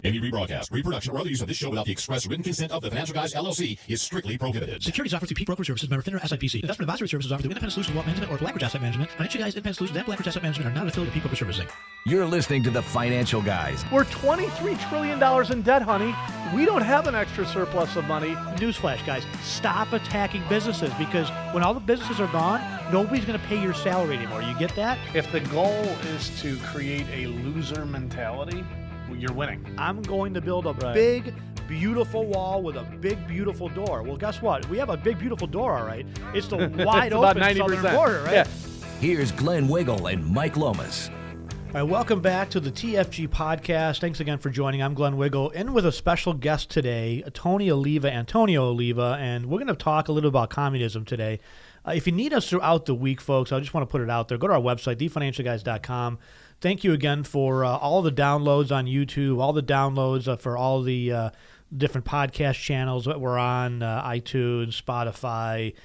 Any rebroadcast, reproduction, or other use of this show without the express written consent of the Financial Guys, LLC is strictly prohibited. Securities offered through Peak Broker Services, member FINRA SIPC. Investment advisory services offered through Independent Solutions Wealth Management or Blackridge Asset Management. Financial Guys, Independent Solutions, and Blackridge Asset Management are not affiliated with Peak Broker Services. You're listening to the Financial Guys. We're $23 trillion in debt, honey. We don't have an extra surplus of money. Newsflash, guys, stop attacking businesses, because when all the businesses are gone, nobody's going to pay your salary anymore. You get that? If the goal is to create a loser mentality, you're winning. I'm going to build a big, beautiful wall with a big, beautiful door. Well, guess what? We have a big, beautiful door, all right. It's the wide open southern border, right? Yeah. Here's Glenn Wiggle and Mike Lomas. All right, welcome back to the TFG podcast. Thanks again for joining. I'm Glenn Wiggle, in with a special guest today, Tony Oliva, Antonio Oliva, and we're going to talk a little about communism today. If you need us throughout the week, folks, I just want to put it out there. Go to our website, thefinancialguys.com. Thank you again for all the downloads on YouTube, all the downloads for all the different podcast channels that we're on, iTunes, Spotify,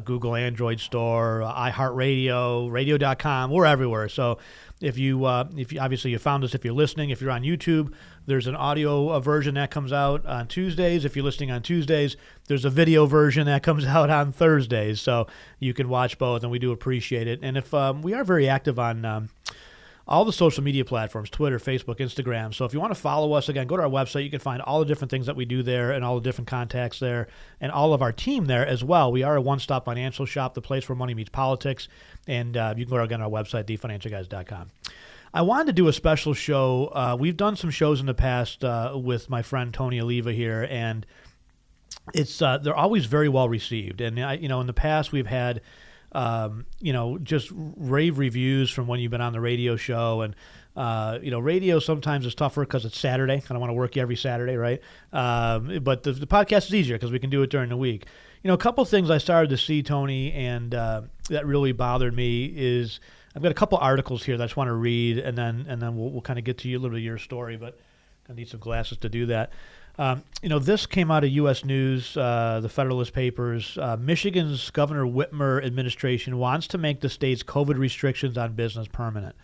Google Android Store, iHeartRadio, radio.com. We're everywhere. So if you obviously you found us if you're listening. If you're on YouTube, there's an audio version that comes out on Tuesdays. If you're listening on Tuesdays, there's a video version that comes out on Thursdays. So you can watch both, and we do appreciate it. And if we are very active on all the social media platforms, Twitter, Facebook, Instagram. So if you want to follow us, again, go to our website. You can find all the different things that we do there and all the different contacts there and all of our team there as well. We are a one-stop financial shop, the place where money meets politics. And you can go again to our website, thefinancialguys.com. I wanted to do a special show. We've done some shows in the past with my friend Tony Oliva here, and it's they're always very well received. And in the past we've had just rave reviews from when you've been on the radio show. And, radio sometimes is tougher because it's Saturday. I don't want to work you every Saturday, right? But the podcast is easier because we can do it during the week. A couple things I started to see, Tony, and that really bothered me is I've got a couple articles here that I just want to read, and then we'll kind of get to you a little bit of your story, but I need some glasses to do that. This came out of U.S. News, the Federalist Papers. Michigan's Governor Whitmer administration wants to make the state's COVID restrictions on business permanent.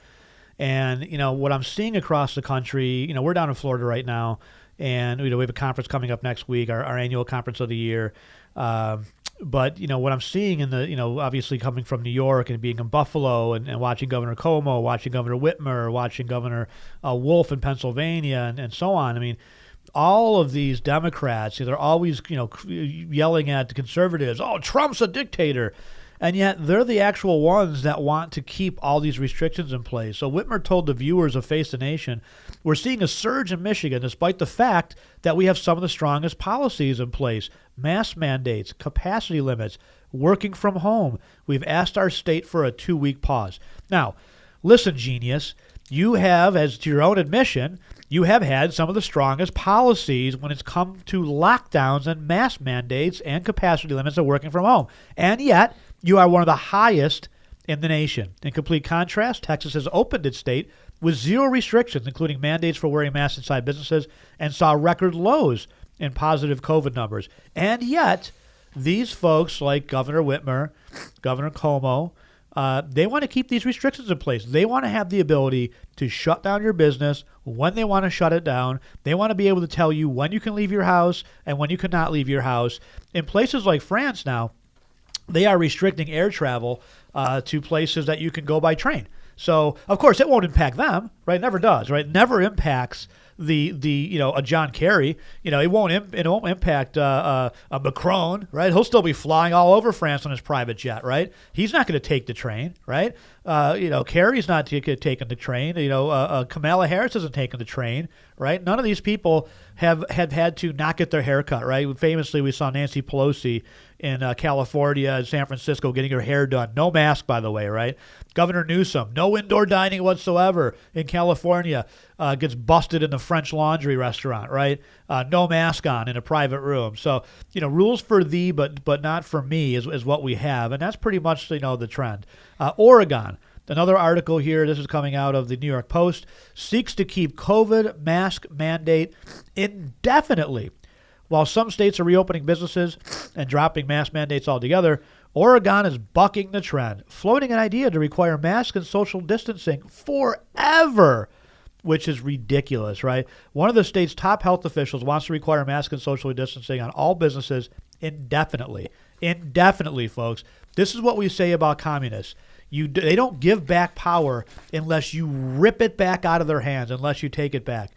And, what I'm seeing across the country, we're down in Florida right now, and, we have a conference coming up next week, our annual conference of the year. But, what I'm seeing in the, obviously coming from New York and being in Buffalo and watching Governor Cuomo, watching Governor Whitmer, watching Governor Wolf in Pennsylvania and so on. I mean, all of these Democrats, they're always, yelling at the conservatives, oh, Trump's a dictator. And yet they're the actual ones that want to keep all these restrictions in place. So Whitmer told the viewers of Face the Nation, we're seeing a surge in Michigan despite the fact that we have some of the strongest policies in place. Mask mandates, capacity limits, working from home. We've asked our state for a 2-week pause. Now, listen, genius, you have, as to your own admission, you have had some of the strongest policies when it's come to lockdowns and mask mandates and capacity limits of working from home. And yet, you are one of the highest in the nation. In complete contrast, Texas has opened its state with 0 restrictions, including mandates for wearing masks inside businesses, and saw record lows in positive COVID numbers. And yet, these folks like Governor Whitmer, Governor Cuomo, they want to keep these restrictions in place. They want to have the ability to shut down your business when they want to shut it down. They want to be able to tell you when you can leave your house and when you cannot leave your house. In places like France now, they are restricting air travel to places that you can go by train. So, of course, it won't impact them, right? It never does, right? It never impacts a John Kerry. It won't impact a Macron, right? He'll still be flying all over France on his private jet, right? He's not going to take the train, right? Kerry's not taking the train. Kamala Harris isn't taking the train, right? None of these people have had to not get their hair cut, right? Famously, we saw Nancy Pelosi in California and San Francisco getting her hair done. No mask, by the way, right? Governor Newsom, no indoor dining whatsoever in California, gets busted in the French Laundry restaurant, right? No mask on in a private room. So, rules for thee, but not for me is what we have. And that's pretty much, the trend. Oregon, another article here, this is coming out of the New York Post, seeks to keep COVID mask mandate indefinitely. While some states are reopening businesses and dropping mask mandates altogether, Oregon is bucking the trend, floating an idea to require masks and social distancing forever. which is ridiculous, right? One of the state's top health officials wants to require mask and social distancing on all businesses indefinitely. Indefinitely, folks. This is what we say about communists. They don't give back power unless you rip it back out of their hands, unless you take it back.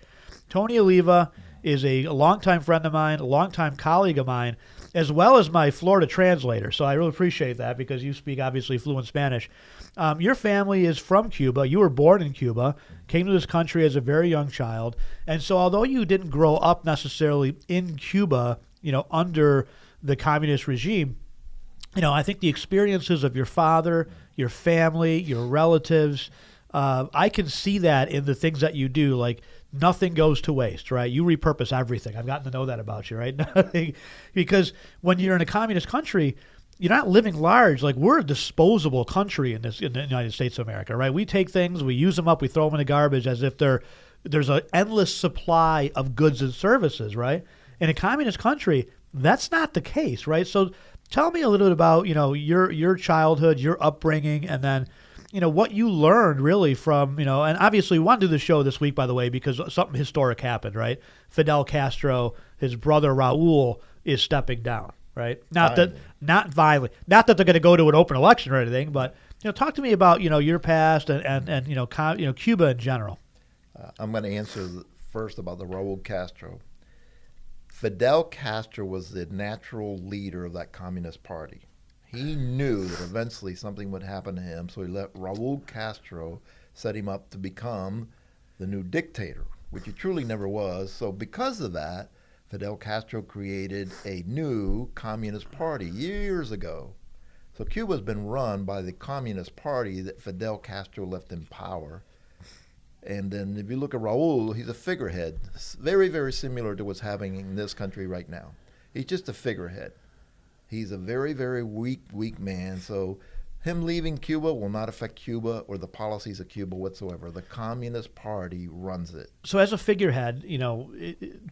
Tony Oliva is a longtime friend of mine, a longtime colleague of mine, as well as my Florida translator. So I really appreciate that because you speak obviously fluent Spanish. Your family is from Cuba. You were born in Cuba, came to this country as a very young child. And so although you didn't grow up necessarily in Cuba, under the communist regime, I think the experiences of your father, your family, your relatives, I can see that in the things that you do, like nothing goes to waste, right? You repurpose everything. I've gotten to know that about you, right? Because when you're in a communist country, you're not living large. Like, we're a disposable country in the United States of America, right? We take things, we use them up, we throw them in the garbage as if there's an endless supply of goods and services, right? In a communist country, that's not the case, right? So tell me a little bit about, your childhood, your upbringing, and then, what you learned really from, and obviously we want to do the show this week, by the way, because something historic happened, right? Fidel Castro, his brother Raul is stepping down, right? Not violently. Not that they're going to go to an open election or anything, but, talk to me about, your past and Cuba in general. I'm going to answer first about the Raul Castro. Fidel Castro was the natural leader of that Communist Party. He knew that eventually something would happen to him, so he let Raul Castro set him up to become the new dictator, which he truly never was. So because of that, Fidel Castro created a new Communist Party years ago. So Cuba's been run by the Communist Party that Fidel Castro left in power. And then if you look at Raul, he's a figurehead, very, very similar to what's happening in this country right now. He's just a figurehead. He's a very, very weak man. So him leaving Cuba will not affect Cuba or the policies of Cuba whatsoever. The Communist Party runs it. So as a figurehead,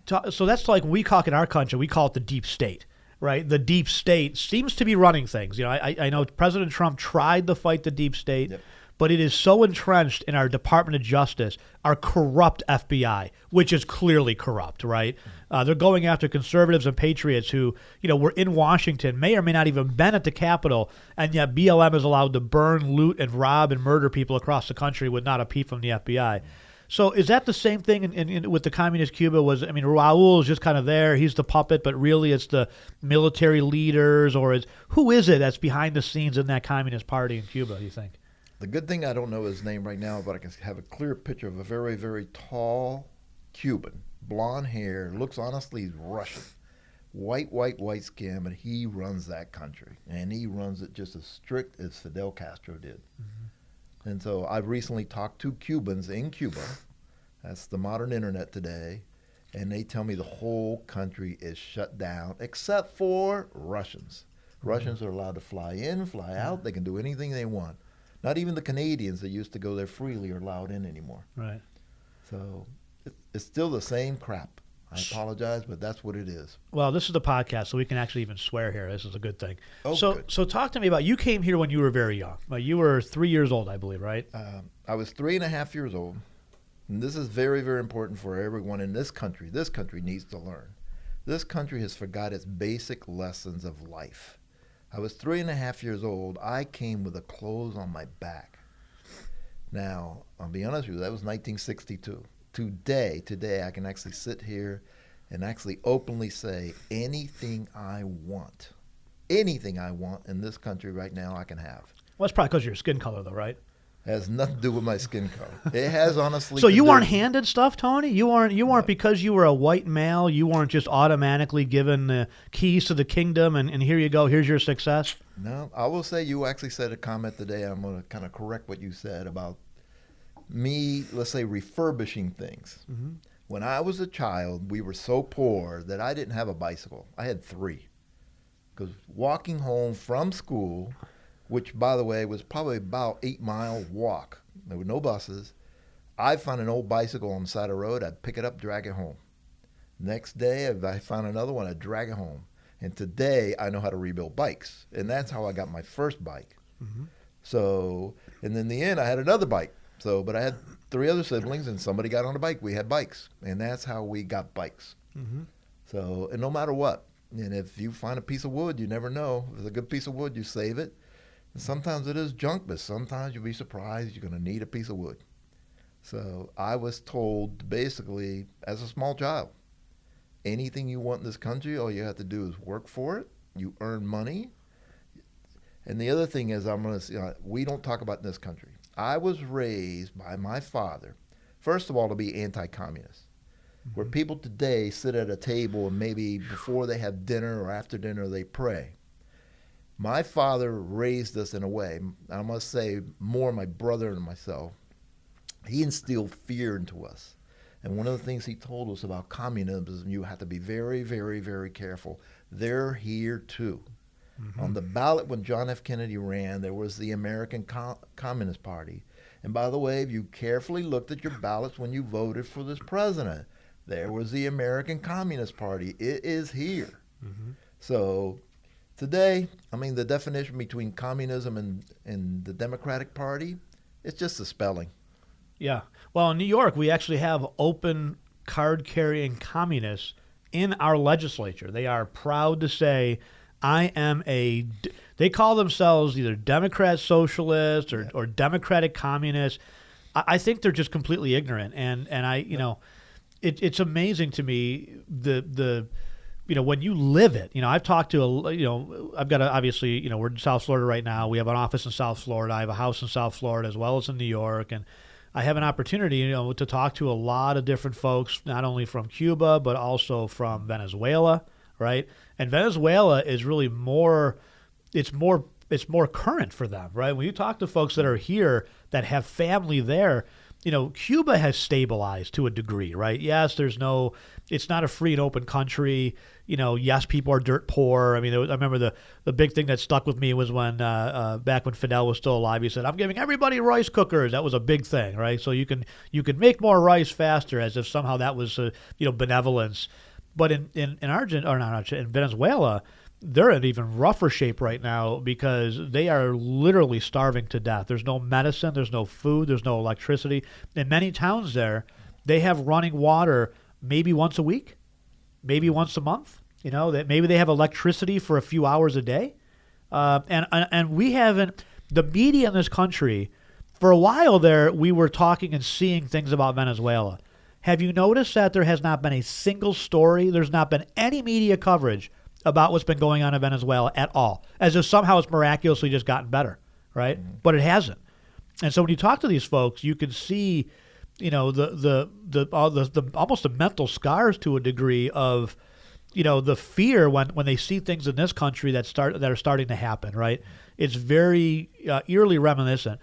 so that's like we talk in our country, we call it the deep state, right? The deep state seems to be running things. I know President Trump tried to fight the deep state. Yep. But it is so entrenched in our Department of Justice, our corrupt FBI, which is clearly corrupt, right? They're going after conservatives and patriots who, were in Washington, may or may not even been at the Capitol, and yet BLM is allowed to burn, loot, and rob and murder people across the country with not a peep from the FBI. So is that the same thing with the communist Cuba? Raul is just kind of there. He's the puppet, but really it's the military leaders, or who is it that's behind the scenes in that Communist Party in Cuba, do you think? The good thing I don't know his name right now, but I can have a clear picture of a very, very tall Cuban, blonde hair, looks honestly Russian, white skin, but he runs that country, and he runs it just as strict as Fidel Castro did. Mm-hmm. And so I've recently talked to Cubans in Cuba, that's the modern internet today, and they tell me the whole country is shut down except for Russians. Mm-hmm. Russians are allowed to fly in, fly out, they can do anything they want. Not even the Canadians that used to go there freely are allowed in anymore. Right. So it's still the same crap. I apologize, but that's what it is. Well, this is the podcast, so we can actually even swear here. This is a good thing. Oh, so talk to me about, you came here when you were very young. You were 3 years old, I believe, right? I was 3.5 years old. And this is very, very important for everyone in this country. This country needs to learn. This country has forgot its basic lessons of life. I was 3.5 years old. I came with the clothes on my back. Now, I'll be honest with you, that was 1962. Today, I can actually sit here and actually openly say anything I want in this country right now I can have. Well, that's probably because of your skin color, though, right? It has nothing to do with my skin color. It has honestly. So you weren't handed stuff, Tony? You weren't no. Because you were a white male, you weren't just automatically given the keys to the kingdom and here you go, here's your success? No, I will say you actually said a comment today. I'm going to kind of correct what you said about me, let's say, refurbishing things. Mm-hmm. When I was a child, we were so poor that I didn't have a bicycle. I had 3. Because walking home from school, which, by the way, was probably about 8-mile walk. There were no buses. I'd find an old bicycle on the side of the road. I'd pick it up, drag it home. Next day, if I found another one, I'd drag it home. And today, I know how to rebuild bikes. And that's how I got my first bike. Mm-hmm. So, and in the end, I had another bike. So, but I had 3 other siblings, and somebody got on a bike. We had bikes, and that's how we got bikes. Mm-hmm. So, and no matter what, and if you find a piece of wood, you never know. If it's a good piece of wood, you save it. And sometimes it is junk, but sometimes you'll be surprised you're going to need a piece of wood. So I was told basically, as a small child, anything you want in this country, all you have to do is work for it. You earn money. And the other thing is, we don't talk about in this country. I was raised by my father, first of all, to be anti-communist. Where people today sit at a table and maybe before they have dinner or after dinner they pray. My father raised us in a way, I must say more my brother and myself, he instilled fear into us. And one of the things he told us about communism is you have to be very, very, very careful. They're here too. Mm-hmm. On the ballot when John F. Kennedy ran, there was the American Communist Party. And by the way, if you carefully looked at your ballots when you voted for this president, there was the American Communist Party. It is here. Mm-hmm. So today, the definition between communism and the Democratic Party, it's just a spelling. Yeah. Well, in New York, we actually have open card-carrying communists in our legislature. They are proud to say, they call themselves either Democrat Socialist or Democratic Communist. I think they're just completely ignorant. And it's amazing to me when you live it. I've talked to obviously we're in South Florida right now. We have an office in South Florida. I have a house in South Florida as well as in New York, and I have an opportunity to talk to a lot of different folks, not only from Cuba but also from Venezuela, right? And Venezuela is really more current for them, right? When you talk to folks that are here that have family there, Cuba has stabilized to a degree, right? Yes, it's not a free and open country. Yes, people are dirt poor. I remember the big thing that stuck with me was when back when Fidel was still alive, he said, "I'm giving everybody rice cookers." That was a big thing, right? So you can make more rice faster, as if somehow that was benevolence. But in Venezuela, they're in even rougher shape right now because they are literally starving to death. There's no medicine, there's no food, there's no electricity. In many towns there, they have running water maybe once a week, maybe once a month. That maybe they have electricity for a few hours a day. And we haven't, the media in this country, for a while there, we were talking and seeing things about Venezuela. Have you noticed that there has not been a single story, there's not been any media coverage about what's been going on in Venezuela at all, as if somehow it's miraculously just gotten better, right? Mm-hmm. But it hasn't. And so when you talk to these folks, you can see, the almost the mental scars to a degree of, the fear when they see things in this country that are starting to happen, right? It's very eerily reminiscent.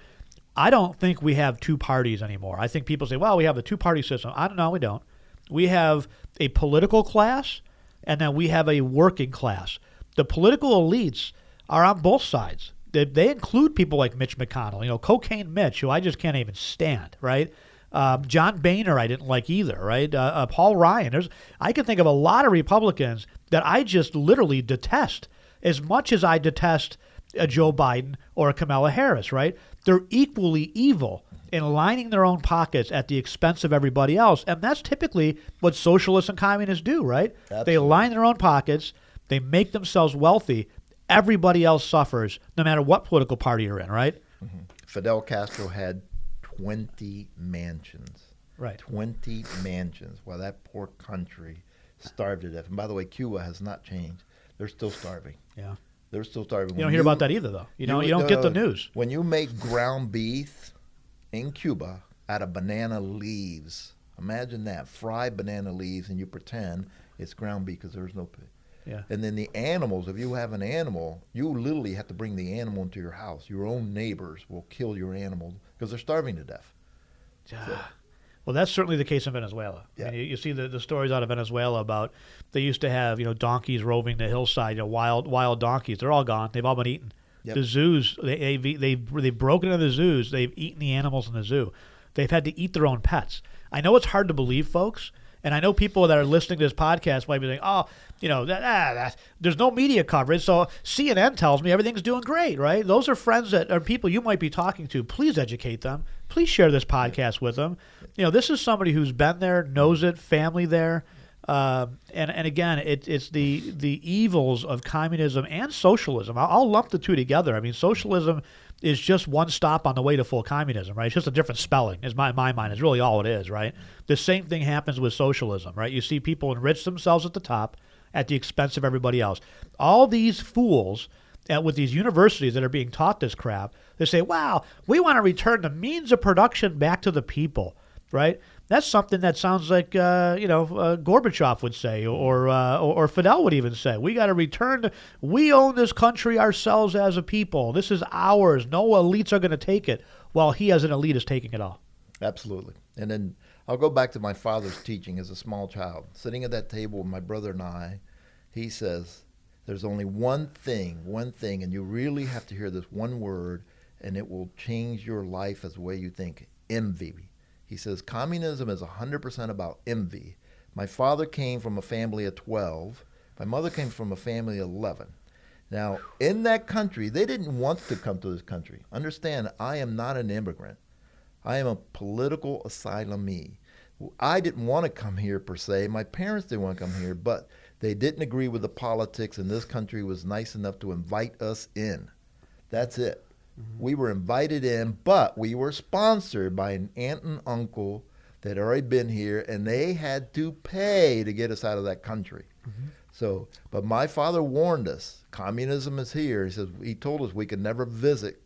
I don't think we have two parties anymore. I think people say, well, we have a two-party system. I don't know, we don't. We have a political class, and then we have a working class. The political elites are on both sides. They include people like Mitch McConnell, Cocaine Mitch, who I just can't even stand, right? John Boehner I didn't like either, right? Paul Ryan. I can think of a lot of Republicans that I just literally detest as much as I detest a Joe Biden or a Kamala Harris, right? They're equally evil in lining their own pockets at the expense of everybody else. And that's typically what socialists and communists do, right? Absolutely. They line their own pockets. They make themselves wealthy. Everybody else suffers, no matter what political party you're in, right? Mm-hmm. Fidel Castro had 20 mansions. Right. 20 mansions while that poor country starved to death. And by the way, Cuba has not changed. They're still starving. Yeah. They're still starving. You don't hear about that either, though. You don't get the news. When you make ground beef in Cuba out of banana leaves, imagine that, fried banana leaves, and you pretend it's ground beef because there's no pig. Yeah. And then the animals, if you have an animal, you literally have to bring the animal into your house. Your own neighbors will kill your animal because they're starving to death. So. Well, that's certainly the case in Venezuela. Yeah. You see the stories out of Venezuela about they used to have donkeys roving the hillside, wild donkeys. They're all gone. They've all been eaten. Yep. The zoos, they've broken into the zoos. They've eaten the animals in the zoo. They've had to eat their own pets. I know it's hard to believe, folks, and I know people that are listening to this podcast might be saying, "Oh, there's no media coverage, so CNN tells me everything's doing great, right?" Those are friends that are people you might be talking to. Please educate them. please share this podcast with them. This is somebody who's been there, knows it, family there. And again, it's the evils of communism and socialism. I'll lump the two together. I mean, socialism is just one stop on the way to full communism, right? It's just a different spelling, is my mind. Is really all it is, right? The same thing happens with socialism, right? You see people enrich themselves at the top at the expense of everybody else. All these fools with these universities that are being taught this crap, they say, wow, we want to return the means of production back to the people, right? That's something that sounds like Gorbachev would say, or Fidel would even say. We got to return. We own this country ourselves as a people. This is ours. No elites are going to take it, while he as an elite is taking it all. Absolutely. And then I'll go back to my father's teaching as a small child. Sitting at that table with my brother and I, he says, there's only one thing, and you really have to hear this one word, and it will change your life as the way you think: envy. He says communism is 100% about envy. My father came from a family of 12. My mother came from a family of 11. Now, in that country, they didn't want to come to this country. Understand, I am not an immigrant. I am a political asylamee. I didn't want to come here per se. My parents didn't want to come here, but they didn't agree with the politics, and this country was nice enough to invite us in. That's it. We were invited in, but we were sponsored by an aunt and uncle that had already been here, and they had to pay to get us out of that country. So, but my father warned us, communism is here. He told us we could never visit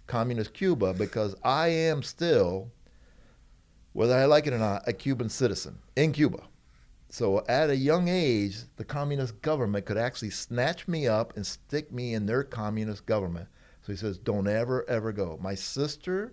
communist Cuba because I am still, whether I like it or not, a Cuban citizen in Cuba. So at a young age, the communist government could actually snatch me up and stick me in their communist government. So he says, don't ever, ever go. My sister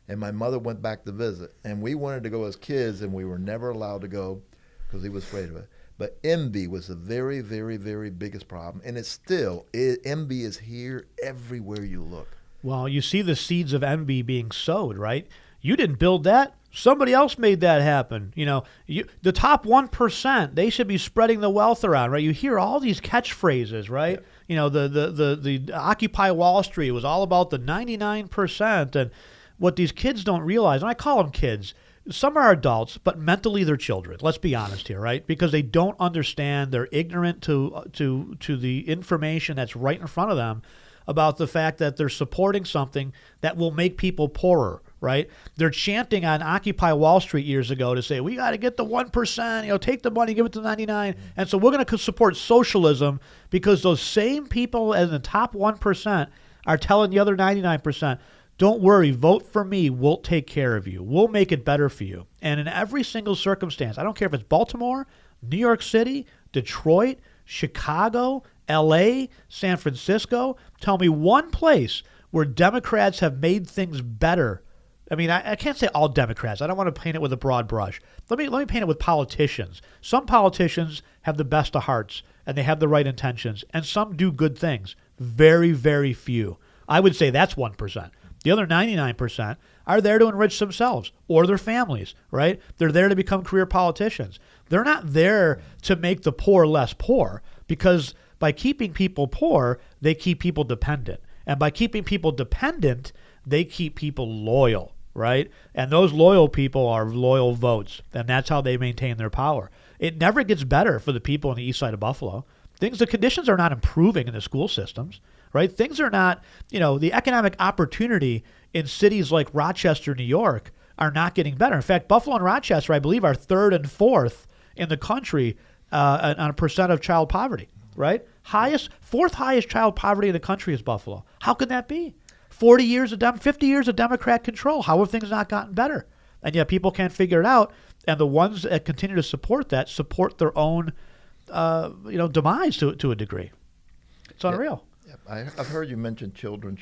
and my mother went back to visit, and we wanted to go as kids, and we were never allowed to go because he was afraid of it. But envy was the very, very, very biggest problem, and it's still, envy is here everywhere you look. Well, you see the seeds of envy being sowed, right? You didn't build that. Somebody else made that happen. The top 1%, they should be spreading the wealth around, right? You hear all these catchphrases, right? Yeah. The Occupy Wall Street was all about the 99%. And what these kids don't realize, and I call them kids, some are adults, but mentally they're children. Let's be honest here, right? Because they don't understand. They're ignorant to the information that's right in front of them about the fact that they're supporting something that will make people poorer, right? They're chanting on Occupy Wall Street years ago to say, we got to get the 1%, take the money, give it to 99. And so we're going to support socialism because those same people in the top 1% are telling the other 99%, don't worry, vote for me, we'll take care of you. We'll make it better for you. And in every single circumstance, I don't care if it's Baltimore, New York City, Detroit, Chicago, L.A., San Francisco, tell me one place where Democrats have made things better. I mean, I can't say all Democrats. I don't want to paint it with a broad brush. Let me paint it with politicians. Some politicians have the best of hearts, and they have the right intentions, and some do good things. Very, very few. I would say that's 1%. The other 99% are there to enrich themselves or their families, right? They're there to become career politicians. They're not there to make the poor less poor, because by keeping people poor, they keep people dependent. And by keeping people dependent, they keep people loyal, right? And those loyal people are loyal votes, and that's how they maintain their power. It never gets better for the people on the east side of Buffalo. The conditions are not improving in the school systems, right? Things are not, the economic opportunity in cities like Rochester, New York are not getting better. In fact, Buffalo and Rochester, I believe, are third and fourth in the country on a percent of child poverty, right? Fourth highest child poverty in the country is Buffalo. How could that be? 50 years of Democrat control. How have things not gotten better? And yet people can't figure it out. And the ones that continue to support that support their own, demise to a degree. It's unreal. Yeah. I've heard you mention children.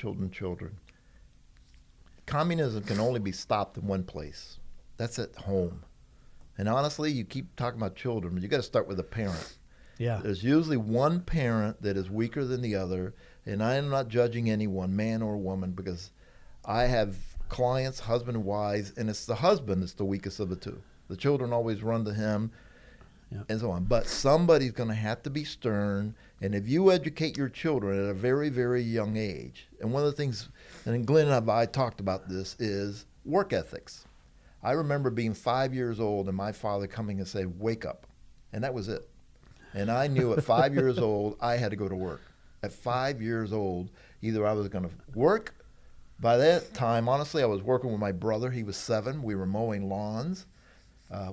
Communism can only be stopped in one place. That's at home. And honestly, you keep talking about children, but you got to start with a parent. Yeah. There's usually one parent that is weaker than the other, and I am not judging anyone, man or woman, because I have clients, husband and wives, and it's the husband that's the weakest of the two. The children always run to him, and so on. But somebody's going to have to be stern, and if you educate your children at a very, very young age, and one of the things, and Glenn and I talked about this, is work ethics. I remember being 5 years old and my father coming and say, "Wake up." And that was it. And I knew at 5 years old, I had to go to work. At 5 years old, either I was going to work. By that time, honestly, I was working with my brother. He was 7. We were mowing lawns.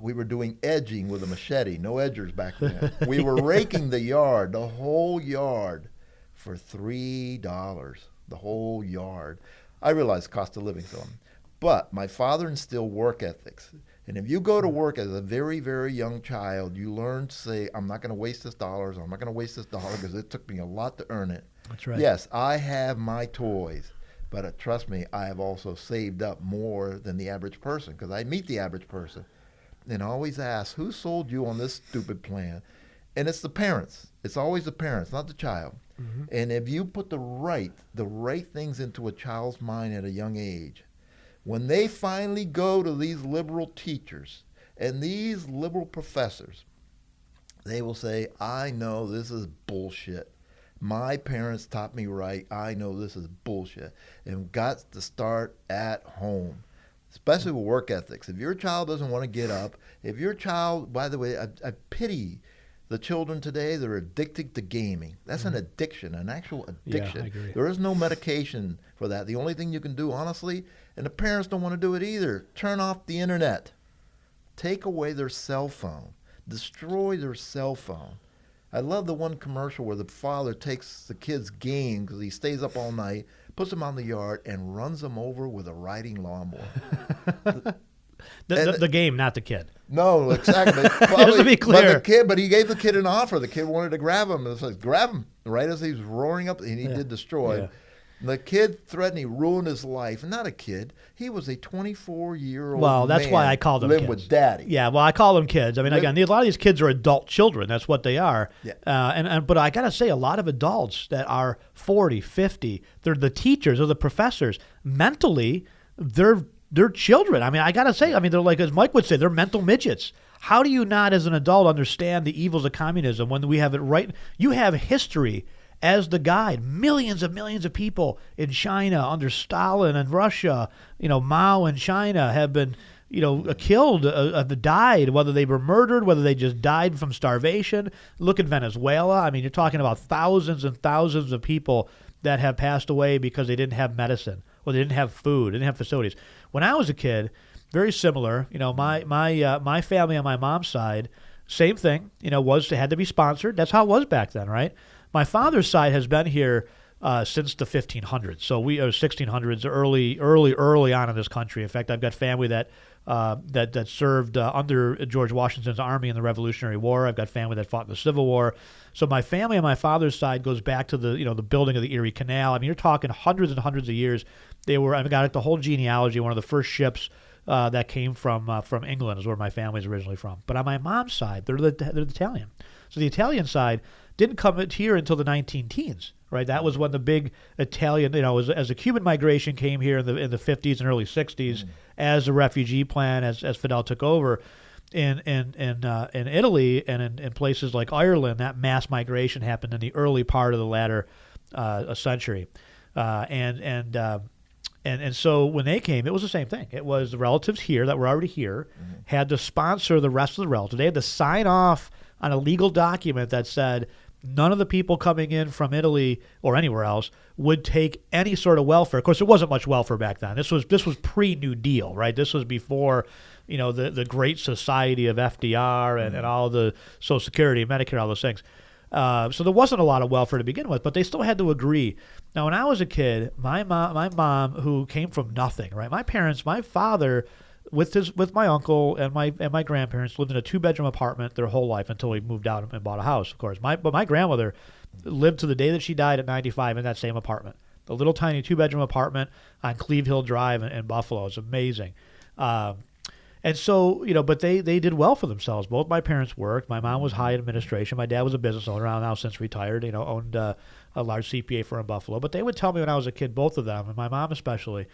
We were doing edging with a machete. No edgers back then. We were raking the yard, the whole yard, for $3. The whole yard. I realized cost of living to him. But my father instilled work ethics. And if you go to work as a very, very young child, you learn to say, I'm not going to waste this $1. I'm not going to waste this $1 because it took me a lot to earn it. That's right. Yes, I have my toys. But trust me, I have also saved up more than the average person because I meet the average person. And I always ask, who sold you on this stupid plan? And it's the parents. It's always the parents, not the child. Mm-hmm. And if you put the right things into a child's mind at a young age, when they finally go to these liberal teachers and these liberal professors, they will say, I know this is bullshit. My parents taught me right. I know this is bullshit. And got to start at home, especially with work ethics. If your child doesn't want to get up, if your child, by the way, I pity the children today, they're addicted to gaming. That's an addiction, an actual addiction. Yeah, I agree. There is no medication for that. The only thing you can do, honestly, and the parents don't want to do it either, turn off the internet. Take away their cell phone. Destroy their cell phone. I love the one commercial where the father takes the kid's game because he stays up all night, puts him on the yard, and runs him over with a riding lawnmower. The game, not the kid. No, exactly. Just to be clear. But he gave the kid an offer. The kid wanted to grab him. And it says, grab him right as he was roaring up, and he did destroy him. The kid threatened, he ruined his life. Not a kid. He was a 24-year-old Well, that's man why I call them lived kids. with daddy. Yeah, well, I call them kids. I mean, again, a lot of these kids are adult children. That's what they are. Yeah. But I got to say, a lot of adults that are 40, 50, they're the teachers or the professors. Mentally, they're children. I mean, I got to say, they're like, as Mike would say, they're mental midgets. How do you not, as an adult, understand the evils of communism when we have it right? You have history as the guide. Millions of people in China under Stalin and Russia, Mao in China have been, killed, have died, whether they were murdered, whether they just died from starvation. Look at Venezuela. I mean, you're talking about thousands and thousands of people that have passed away because they didn't have medicine or they didn't have food, didn't have facilities. When I was a kid, very similar, my family on my mom's side, same thing, had to be sponsored. That's how it was back then, right? My father's side has been here since the 1500s. So we are 1600s, early on in this country. In fact, I've got family that served under George Washington's army in the Revolutionary War. I've got family that fought in the Civil War. So my family on my father's side goes back to the building of the Erie Canal. I mean, you're talking hundreds and hundreds of years. I've got the whole genealogy. One of the first ships that came from England is where my family's originally from. But on my mom's side, they're Italian. So the Italian side didn't come here until the 19-teens, right? That was when the big Italian, as the Cuban migration came here in the 50s and early 60s, as a refugee plan, as Fidel took over. In Italy and in places like Ireland, that mass migration happened in the early part of the latter century, and so when they came, it was the same thing. It was the relatives here that were already here had to sponsor the rest of the relatives. They had to sign off on a legal document that said none of the people coming in from Italy or anywhere else would take any sort of welfare. Of course, there wasn't much welfare back then. This was pre-New Deal, right? This was before the Great Society of FDR and all the Social Security, Medicare, all those things. So there wasn't a lot of welfare to begin with, but they still had to agree. Now, when I was a kid, my mom, who came from nothing, right? My father, with my uncle and my grandparents, lived in a 2-bedroom apartment their whole life until we moved out and bought a house, of course. But my grandmother lived to the day that she died at 95 in that same apartment, the little tiny 2-bedroom apartment on Cleve Hill Drive in Buffalo. It's amazing. And so, but they did well for themselves. Both my parents worked. My mom was high in administration. My dad was a business owner, now since retired, owned a large CPA firm in Buffalo. But they would tell me when I was a kid, both of them, and my mom especially,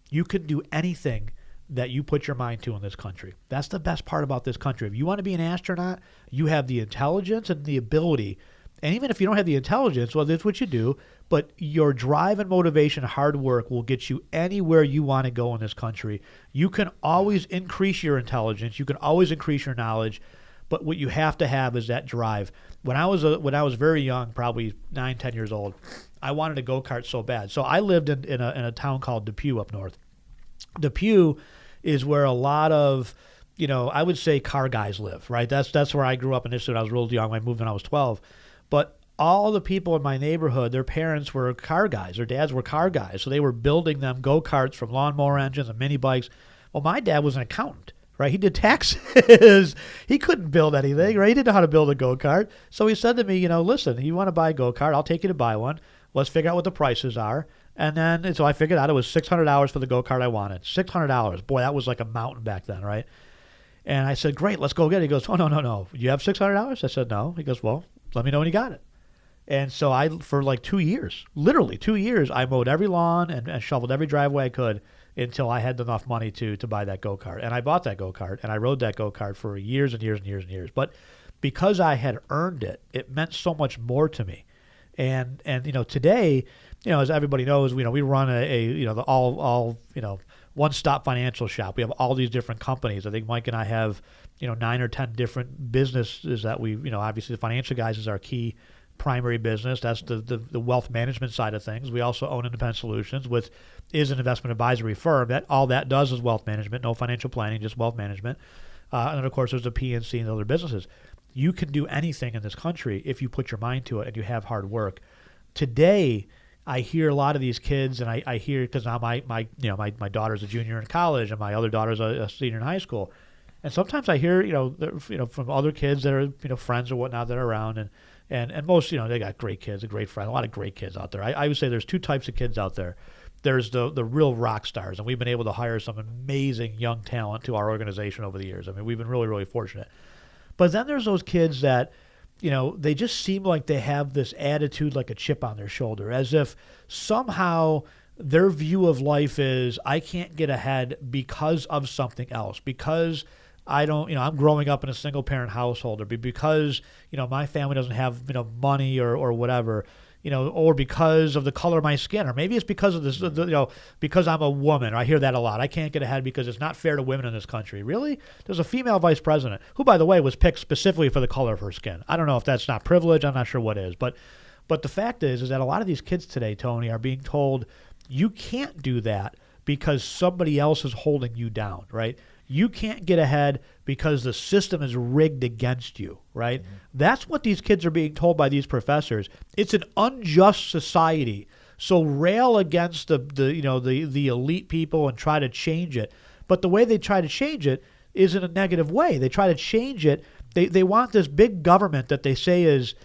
you can do anything that you put your mind to in this country. That's the best part about this country. If you want to be an astronaut, you have the intelligence and the ability And even if you don't have the intelligence, well, that's what you do. But your drive and motivation, hard work will get you anywhere you want to go in this country. You can always increase your intelligence. You can always increase your knowledge. But what you have to have is that drive. When I was very young, probably 9, 10 years old, I wanted a go-kart so bad. So I lived in a town called Depew up north. Depew is where a lot of, I would say car guys live, right? That's where I grew up initially when I was real young. I moved when I was 12. But all the people in my neighborhood, their parents were car guys. Their dads were car guys. So they were building them go-karts from lawnmower engines and mini bikes. Well, my dad was an accountant, right? He did taxes. He couldn't build anything, right? He didn't know how to build a go-kart. So he said to me, listen, you want to buy a go-kart? I'll take you to buy one. Let's figure out what the prices are. And so I figured out it was $600 for the go-kart I wanted. $600. Boy, that was like a mountain back then, right? And I said, great, let's go get it. He goes, oh, no. You have $600? I said, no. He goes, well, let me know when you got it. And so for like 2 years, literally 2 years, I mowed every lawn and shoveled every driveway I could until I had enough money to buy that go-kart. And I bought that go-kart, and I rode that go-kart for years and years and years and years. But because I had earned it, it meant so much more to me. And today, as everybody knows, we run the all one-stop financial shop. We have all these different companies. I think Mike and I have 9 or 10 different businesses that we obviously the financial guys is our key primary business. That's the wealth management side of things. We also own Independent Solutions, which is an investment advisory firm. All that does is wealth management, no financial planning, just wealth management. And then of course there's the PNC and other businesses. You can do anything in this country if you put your mind to it and you have hard work. Today, I hear a lot of these kids, and I hear because now my daughter's a junior in college and my other daughter's a senior in high school, and sometimes I hear from other kids that are friends or whatnot that are around, and most they got great kids, a great friend, a lot of great kids out there. I would say there's two types of kids out there. There's the real rock stars, and we've been able to hire some amazing young talent to our organization over the years. I mean, we've been really, really fortunate. But then there's those kids that, they just seem like they have this attitude like a chip on their shoulder, as if somehow their view of life is, I can't get ahead because of something else, because I don't, I'm growing up in a single parent household, or because, my family doesn't have, money or whatever. Or because of the color of my skin, or maybe it's because of this, because I'm a woman. I hear that a lot. I can't get ahead because it's not fair to women in this country. Really? There's a female vice president who, by the way, was picked specifically for the color of her skin. I don't know if that's not privilege. I'm not sure what is. But the fact is that a lot of these kids today, Tony, are being told you can't do that because somebody else is holding you down, right? You can't get ahead because the system is rigged against you, right? Mm-hmm. That's what these kids are being told by these professors. It's an unjust society. So rail against the elite people and try to change it. But the way they try to change it is in a negative way. They try to change it. They want this big government that they say is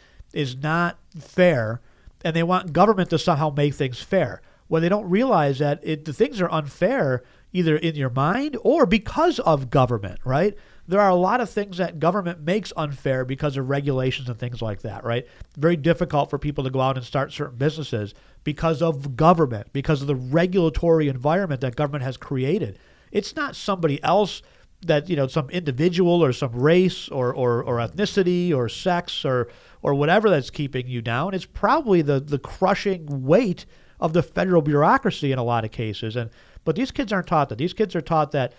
not fair, and they want government to somehow make things fair. When they don't realize that the things are unfair either in your mind or because of government, right? There are a lot of things that government makes unfair because of regulations and things like that, right? Very difficult for people to go out and start certain businesses because of government, because of the regulatory environment that government has created. It's not somebody else that, some individual or some race or ethnicity or sex or whatever that's keeping you down. It's probably the crushing weight of the federal bureaucracy in a lot of cases. But these kids aren't taught that. These kids are taught that,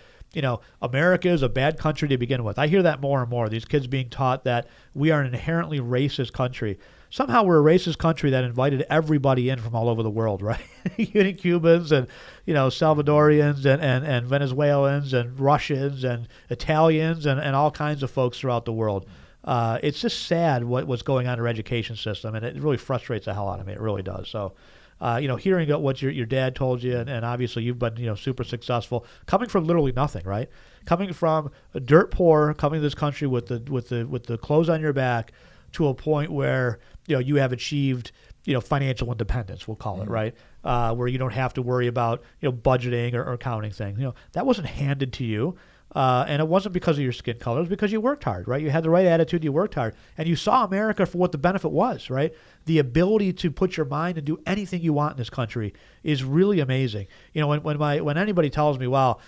America is a bad country to begin with. I hear that more and more. These kids being taught that we are an inherently racist country. Somehow we're a racist country that invited everybody in from all over the world, right? Cubans and, Salvadorians and Venezuelans and Russians and Italians and all kinds of folks throughout the world. It's just sad what's going on in our education system, and it really frustrates the hell out of me. It really does. So, hearing what your dad told you, and obviously you've been, super successful, coming from literally nothing, right? Coming from dirt poor, coming to this country with the clothes on your back, to a point where you have achieved financial independence, we'll call it, right? Where you don't have to worry about budgeting or accounting things. That wasn't handed to you. And it wasn't because of your skin color. It was because you worked hard, right? You had the right attitude. You worked hard. And you saw America for what the benefit was, right? The ability to put your mind and do anything you want in this country is really amazing. When anybody tells me, well,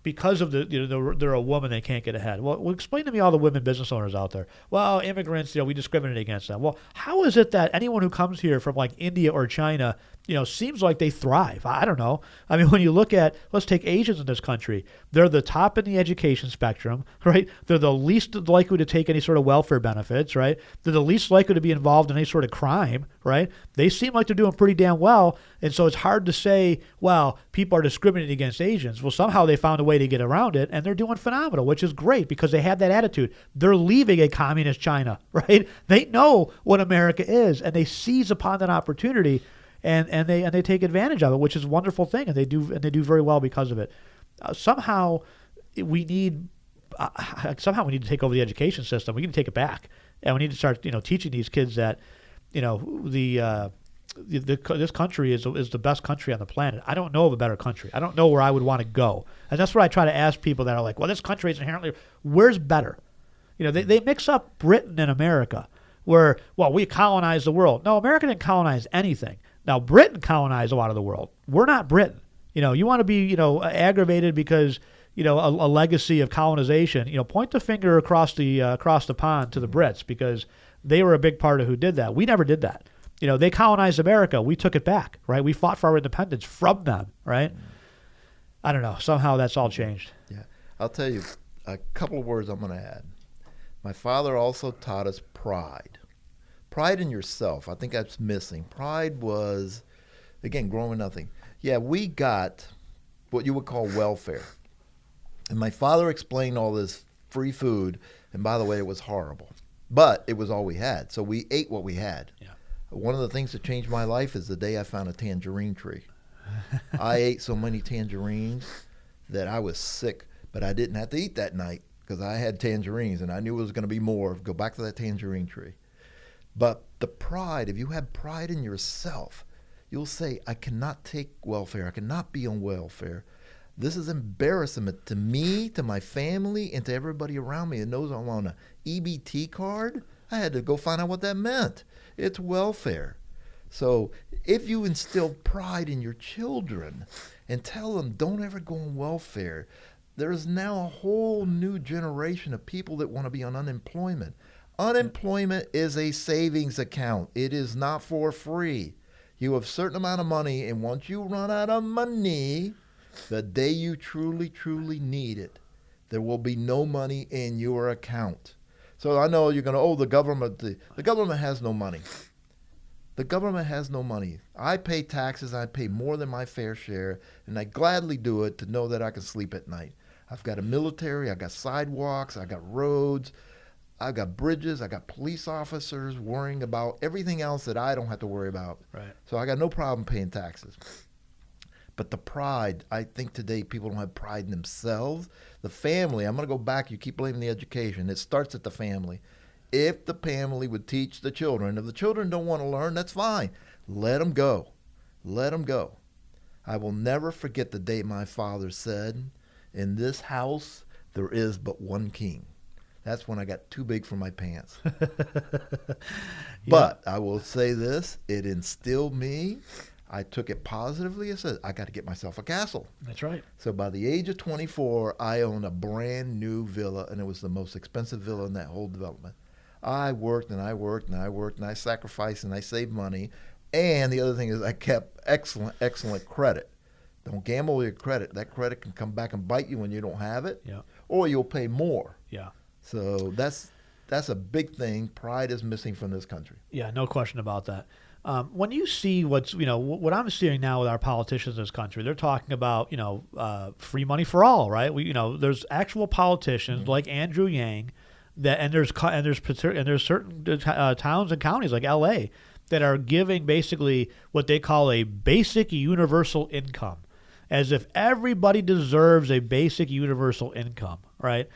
because of they're a woman, they can't get ahead. Well, explain to me all the women business owners out there. Well, immigrants, we discriminate against them. Well, how is it that anyone who comes here from like India or China, seems like they thrive? I don't know. I mean, when you look at, let's take Asians in this country, they're the top in the education spectrum, right? They're the least likely to take any sort of welfare benefits, right? They're the least likely to be involved in any sort of crime, right? They seem like they're doing pretty damn well. And so it's hard to say, well, people are discriminating against Asians. Well, somehow they found a way to get around it, and they're doing phenomenal, which is great because they have that attitude. They're leaving a communist China, right? They know what America is, and they seize upon that opportunity. And they take advantage of it, which is a wonderful thing, and they do very well because of it. Somehow we need to take over the education system. We need to take it back, and we need to start teaching these kids that this country is the best country on the planet. I don't know of a better country. I don't know where I would want to go, and that's what I try to ask people that are like, well, this country is inherently, where's better? They mix up Britain and America, where we colonized the world. No, America didn't colonize anything. Now, Britain colonized a lot of the world. We're not Britain. You want to be, aggravated because, a legacy of colonization. Point the finger across the pond to the Brits because they were a big part of who did that. We never did that. They colonized America. We took it back, right? We fought for our independence from them, right? I don't know. Somehow that's all changed. Yeah. I'll tell you a couple of words I'm going to add. My father also taught us pride. Pride in yourself. I think that's missing. Pride was, again, growing nothing. Yeah, we got what you would call welfare. And my father explained all this free food. And by the way, it was horrible. But it was all we had. So we ate what we had. Yeah. One of the things that changed my life is the day I found a tangerine tree. I ate so many tangerines that I was sick. But I didn't have to eat that night because I had tangerines. And I knew it was going to be more. Go back to that tangerine tree. But the pride, if you have pride in yourself, you'll say, I cannot take welfare. I cannot be on welfare. This is embarrassment to me, to my family, and to everybody around me that knows I'm on an EBT card. I had to go find out what that meant. It's welfare. So if you instill pride in your children and tell them don't ever go on welfare, there's now a whole new generation of people that want to be on unemployment. Unemployment is a savings account. It is not for free. You have a certain amount of money, and once you run out of money, the day you truly, truly need it, there will be no money in your account. So I know you're going to, the government. The government has no money. The government has no money. I pay taxes. I pay more than my fair share, and I gladly do it to know that I can sleep at night. I've got a military. I got sidewalks. I got roads. I got bridges, I got police officers worrying about everything else that I don't have to worry about. Right. So I got no problem paying taxes. But the pride, I think today people don't have pride in themselves. The family, I'm going to go back, you keep blaming the education. It starts at the family. If the family would teach the children, if the children don't want to learn, that's fine. Let them go. Let them go. I will never forget the day my father said, in this house, there is but one king. That's when I got too big for my pants. But I will say this, it instilled me. I took it positively. I said, I got to get myself a castle. That's right. So by the age of 24, I owned a brand new villa, and it was the most expensive villa in that whole development. I worked and I worked and I worked and I sacrificed and I saved money. And the other thing is I kept excellent credit. Don't gamble with your credit. That credit can come back and bite you when you don't have it, or you'll pay more. Yeah. So that's a big thing. Pride is missing from this country. Yeah, no question about that. When you see what I'm seeing now with our politicians in this country, they're talking about free money for all, right? There's actual politicians like Andrew Yang and there's certain towns and counties like L.A. that are giving basically what they call a basic universal income, as if everybody deserves a basic universal income, right?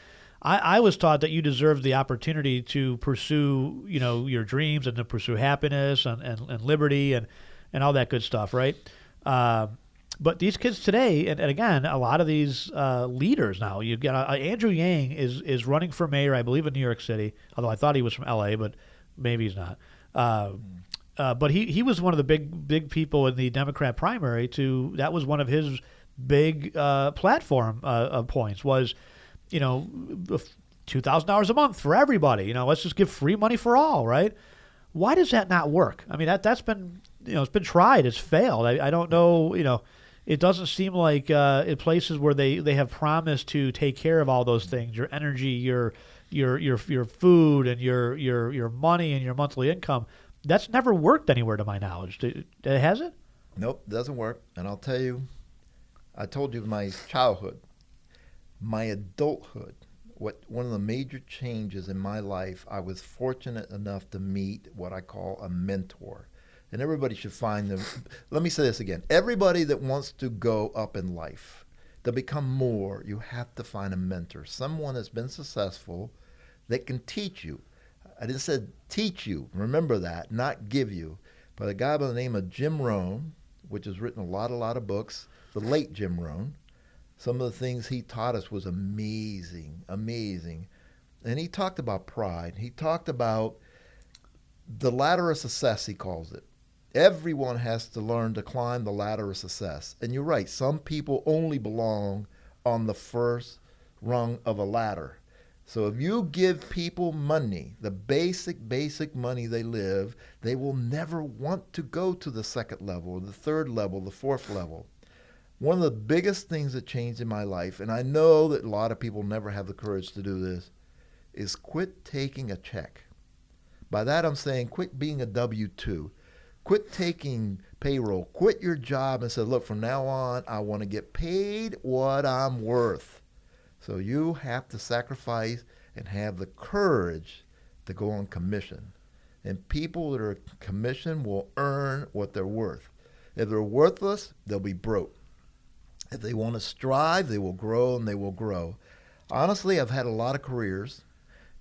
I was taught that you deserve the opportunity to pursue, your dreams and to pursue happiness and liberty and all that good stuff, right? But these kids today, and again, a lot of these leaders now, you've got Andrew Yang is running for mayor, I believe, in New York City, although I thought he was from L.A., but maybe he's not. But he was one of the big people in the Democrat primary. That was one of his big platform points was, $2,000 a month for everybody. Let's just give free money for all, right? Why does that not work? I mean, that's been, it's been tried. It's failed. I don't know, it doesn't seem like in places where they have promised to take care of all those things, your energy, your food, and your money and your monthly income. That's never worked anywhere to my knowledge. Has it? Nope, doesn't work. And I'll tell you, I told you my childhood, my adulthood, one of the major changes in my life, I was fortunate enough to meet what I call a mentor. And everybody should find them. Let me say this again. Everybody that wants to go up in life, to become more, you have to find a mentor. Someone that's been successful that can teach you. I didn't say teach you. Remember that, not give you. But a guy by the name of Jim Rohn, which has written a lot of books, the late Jim Rohn, some of the things he taught us was amazing. And he talked about pride. He talked about the ladder of success, he calls it. Everyone has to learn to climb the ladder of success. And you're right, some people only belong on the first rung of a ladder. So if you give people money, the basic money they live, they will never want to go to the second level, the third level, the fourth level. One of the biggest things that changed in my life, and I know that a lot of people never have the courage to do this, is quit taking a check. By that I'm saying quit being a W-2. Quit taking payroll. Quit your job and say, look, from now on, I want to get paid what I'm worth. So you have to sacrifice and have the courage to go on commission. And people that are commission will earn what they're worth. If they're worthless, they'll be broke. If they want to strive, they will grow and they will grow. Honestly, I've had a lot of careers,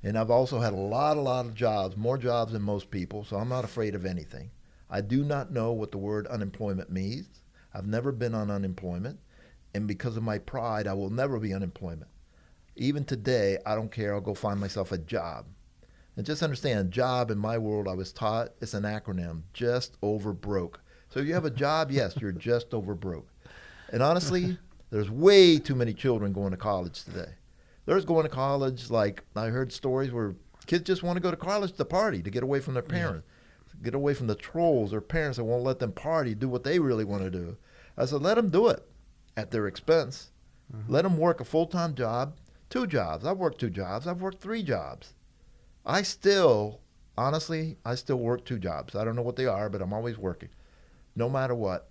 and I've also had a lot of jobs, more jobs than most people, so I'm not afraid of anything. I do not know what the word unemployment means. I've never been on unemployment, and because of my pride, I will never be unemployment. Even today, I don't care. I'll go find myself a job. And just understand, job in my world, I was taught, it's an acronym, just over broke. So if you have a job, yes, you're just over broke. And honestly, there's way too many children going to college today. There's going to college, like I heard stories where kids just want to go to college to party, to get away from their parents, get away from the trolls, their parents that won't let them party, do what they really want to do. I said, let them do it at their expense. Mm-hmm. Let them work a full-time job, 2 jobs. I've worked 2 jobs. I've worked 3 jobs. Honestly, I still work 2 jobs. I don't know what they are, but I'm always working, no matter what.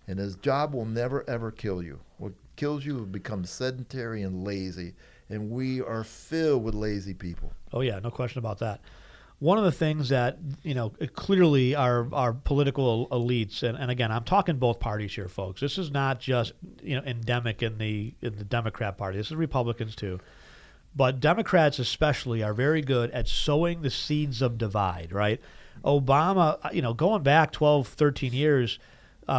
And his job will never, ever kill you. What kills you will become sedentary and lazy. And we are filled with lazy people. Oh, yeah, no question about that. One of the things that, clearly our political elites, and again, I'm talking both parties here, folks. This is not just, endemic in the Democrat Party. This is Republicans, too. But Democrats especially are very good at sowing the seeds of divide, right? Obama, going back 12, 13 years,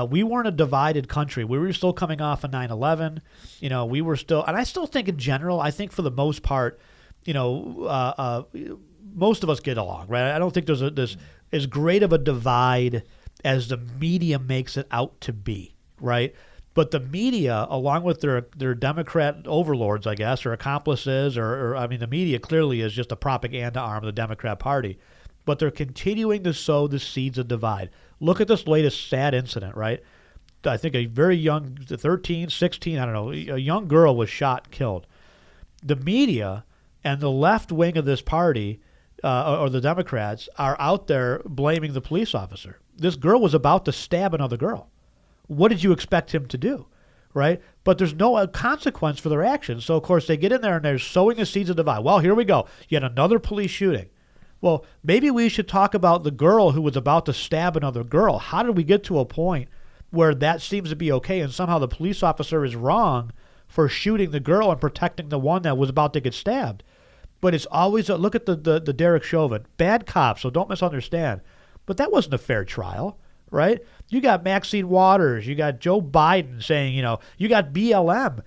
we weren't a divided country. We were still coming off of 9/11. We were still, and I still think in general, I think for the most part, most of us get along, right? I don't think there's this as great of a divide as the media makes it out to be, right? But the media, along with their Democrat overlords, I guess, or accomplices, or the media clearly is just a propaganda arm of the Democrat Party. But they're continuing to sow the seeds of divide. Look at this latest sad incident, right? I think a very young, 13, 16, I don't know, a young girl was shot and killed. The media and the left wing of this party, or the Democrats, are out there blaming the police officer. This girl was about to stab another girl. What did you expect him to do, right? But there's no consequence for their actions. So, of course, they get in there and they're sowing the seeds of divide. Well, here we go. Yet another police shooting. Well, maybe we should talk about the girl who was about to stab another girl. How did we get to a point where that seems to be okay and somehow the police officer is wrong for shooting the girl and protecting the one that was about to get stabbed? But it's always, look at the Derek Chauvin. Bad cop, so don't misunderstand. But that wasn't a fair trial, right? You got Maxine Waters. You got Joe Biden saying, you got BLM,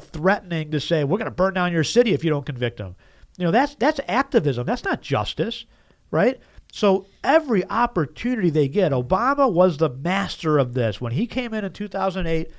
threatening to say, we're going to burn down your city if you don't convict him. That's activism. That's not justice, right? So every opportunity they get, Obama was the master of this. When he came in 2008,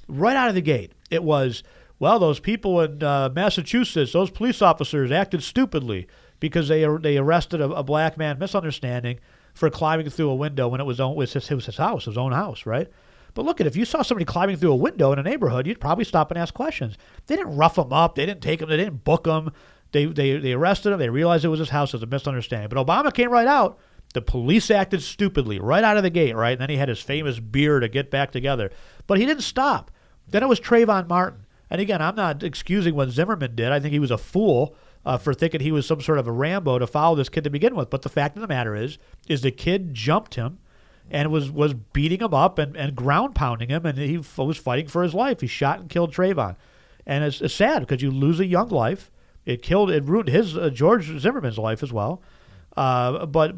right out of the gate. It was, well, those people in Massachusetts, those police officers acted stupidly because they arrested a black man, misunderstanding, for climbing through a window when it was his house, his own house, right? But look, if you saw somebody climbing through a window in a neighborhood, you'd probably stop and ask questions. They didn't rough him up. They didn't take him. They didn't book him. They arrested him. They realized it was his house. It was a misunderstanding. But Obama came right out. The police acted stupidly right out of the gate, right? And then he had his famous beer to get back together. But he didn't stop. Then it was Trayvon Martin. And again, I'm not excusing what Zimmerman did. I think he was a fool for thinking he was some sort of a Rambo to follow this kid to begin with. But the fact of the matter is the kid jumped him and was beating him up and ground pounding him, and he was fighting for his life. He shot and killed Trayvon. And it's sad because you lose a young life. It ruined his George Zimmerman's life as well. But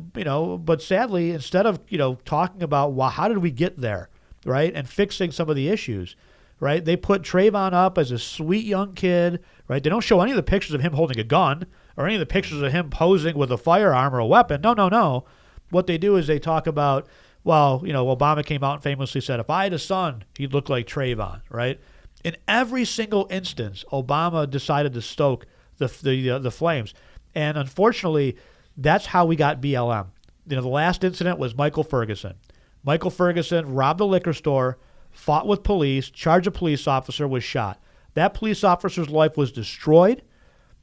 sadly, instead of talking about how did we get there, right, and fixing some of the issues, right, they put Trayvon up as a sweet young kid, right. They don't show any of the pictures of him holding a gun or any of the pictures of him posing with a firearm or a weapon. No. What they do is they talk about, well, Obama came out and famously said, if I had a son, he'd look like Trayvon, right? In every single instance, Obama decided to stoke the flames, and unfortunately, that's how we got BLM. The last incident was Michael Ferguson. Michael Ferguson robbed a liquor store, fought with police, charged a police officer, was shot. That police officer's life was destroyed,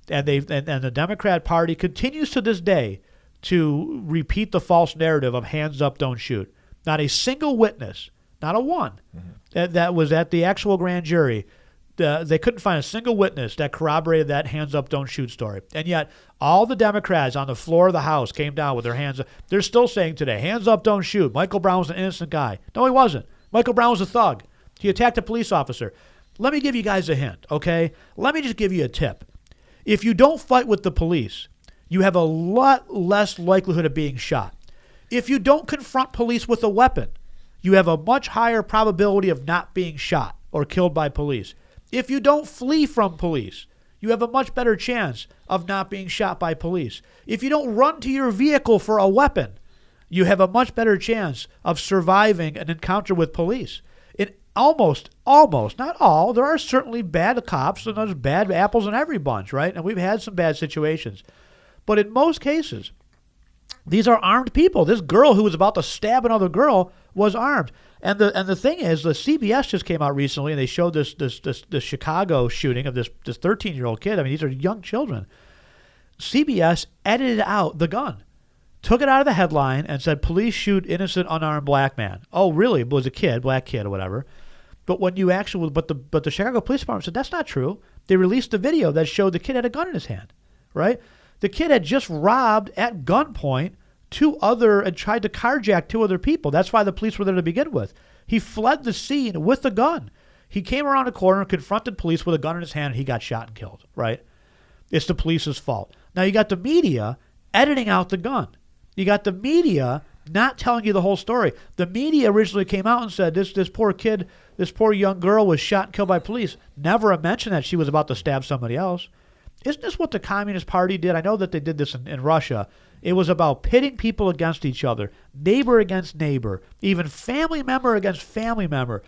and the Democrat Party continues to this day to repeat the false narrative of hands up, don't shoot. Not a single witness, not a one, that was at the actual grand jury. They couldn't find a single witness that corroborated that hands up, don't shoot story. And yet all the Democrats on the floor of the House came down with their hands up. They're still saying today, hands up, don't shoot. Michael Brown was an innocent guy. No, he wasn't. Michael Brown was a thug. He attacked a police officer. Let me give you guys a hint, okay? Let me just give you a tip. If you don't fight with the police, you have a lot less likelihood of being shot. If you don't confront police with a weapon, you have a much higher probability of not being shot or killed by police. If you don't flee from police, you have a much better chance of not being shot by police. If you don't run to your vehicle for a weapon, you have a much better chance of surviving an encounter with police. In almost, not all, there are certainly bad cops and there's bad apples in every bunch, right? And we've had some bad situations. But in most cases, these are armed people. This girl who was about to stab another girl was armed. And the thing is, the CBS just came out recently and they showed this Chicago shooting of this 13-year-old kid. I mean, these are young children. CBS edited out the gun, took it out of the headline and said, police shoot innocent unarmed black man. Oh, really? It was a kid, black kid or whatever. But when you actually, but the Chicago Police Department said that's not true. They released a video that showed the kid had a gun in his hand, right? The kid had just robbed at gunpoint and tried to carjack two other people. That's why the police were there to begin with. He fled the scene with a gun. He came around a corner and confronted police with a gun in his hand, and he got shot and killed, right? It's the police's fault. Now you got the media editing out the gun. You got the media not telling you the whole story. The media originally came out and said this poor kid, this poor young girl was shot and killed by police. Never a mention that she was about to stab somebody else. Isn't this what the Communist Party did? I know that they did this in Russia. It was about pitting people against each other, neighbor against neighbor, even family member against family member.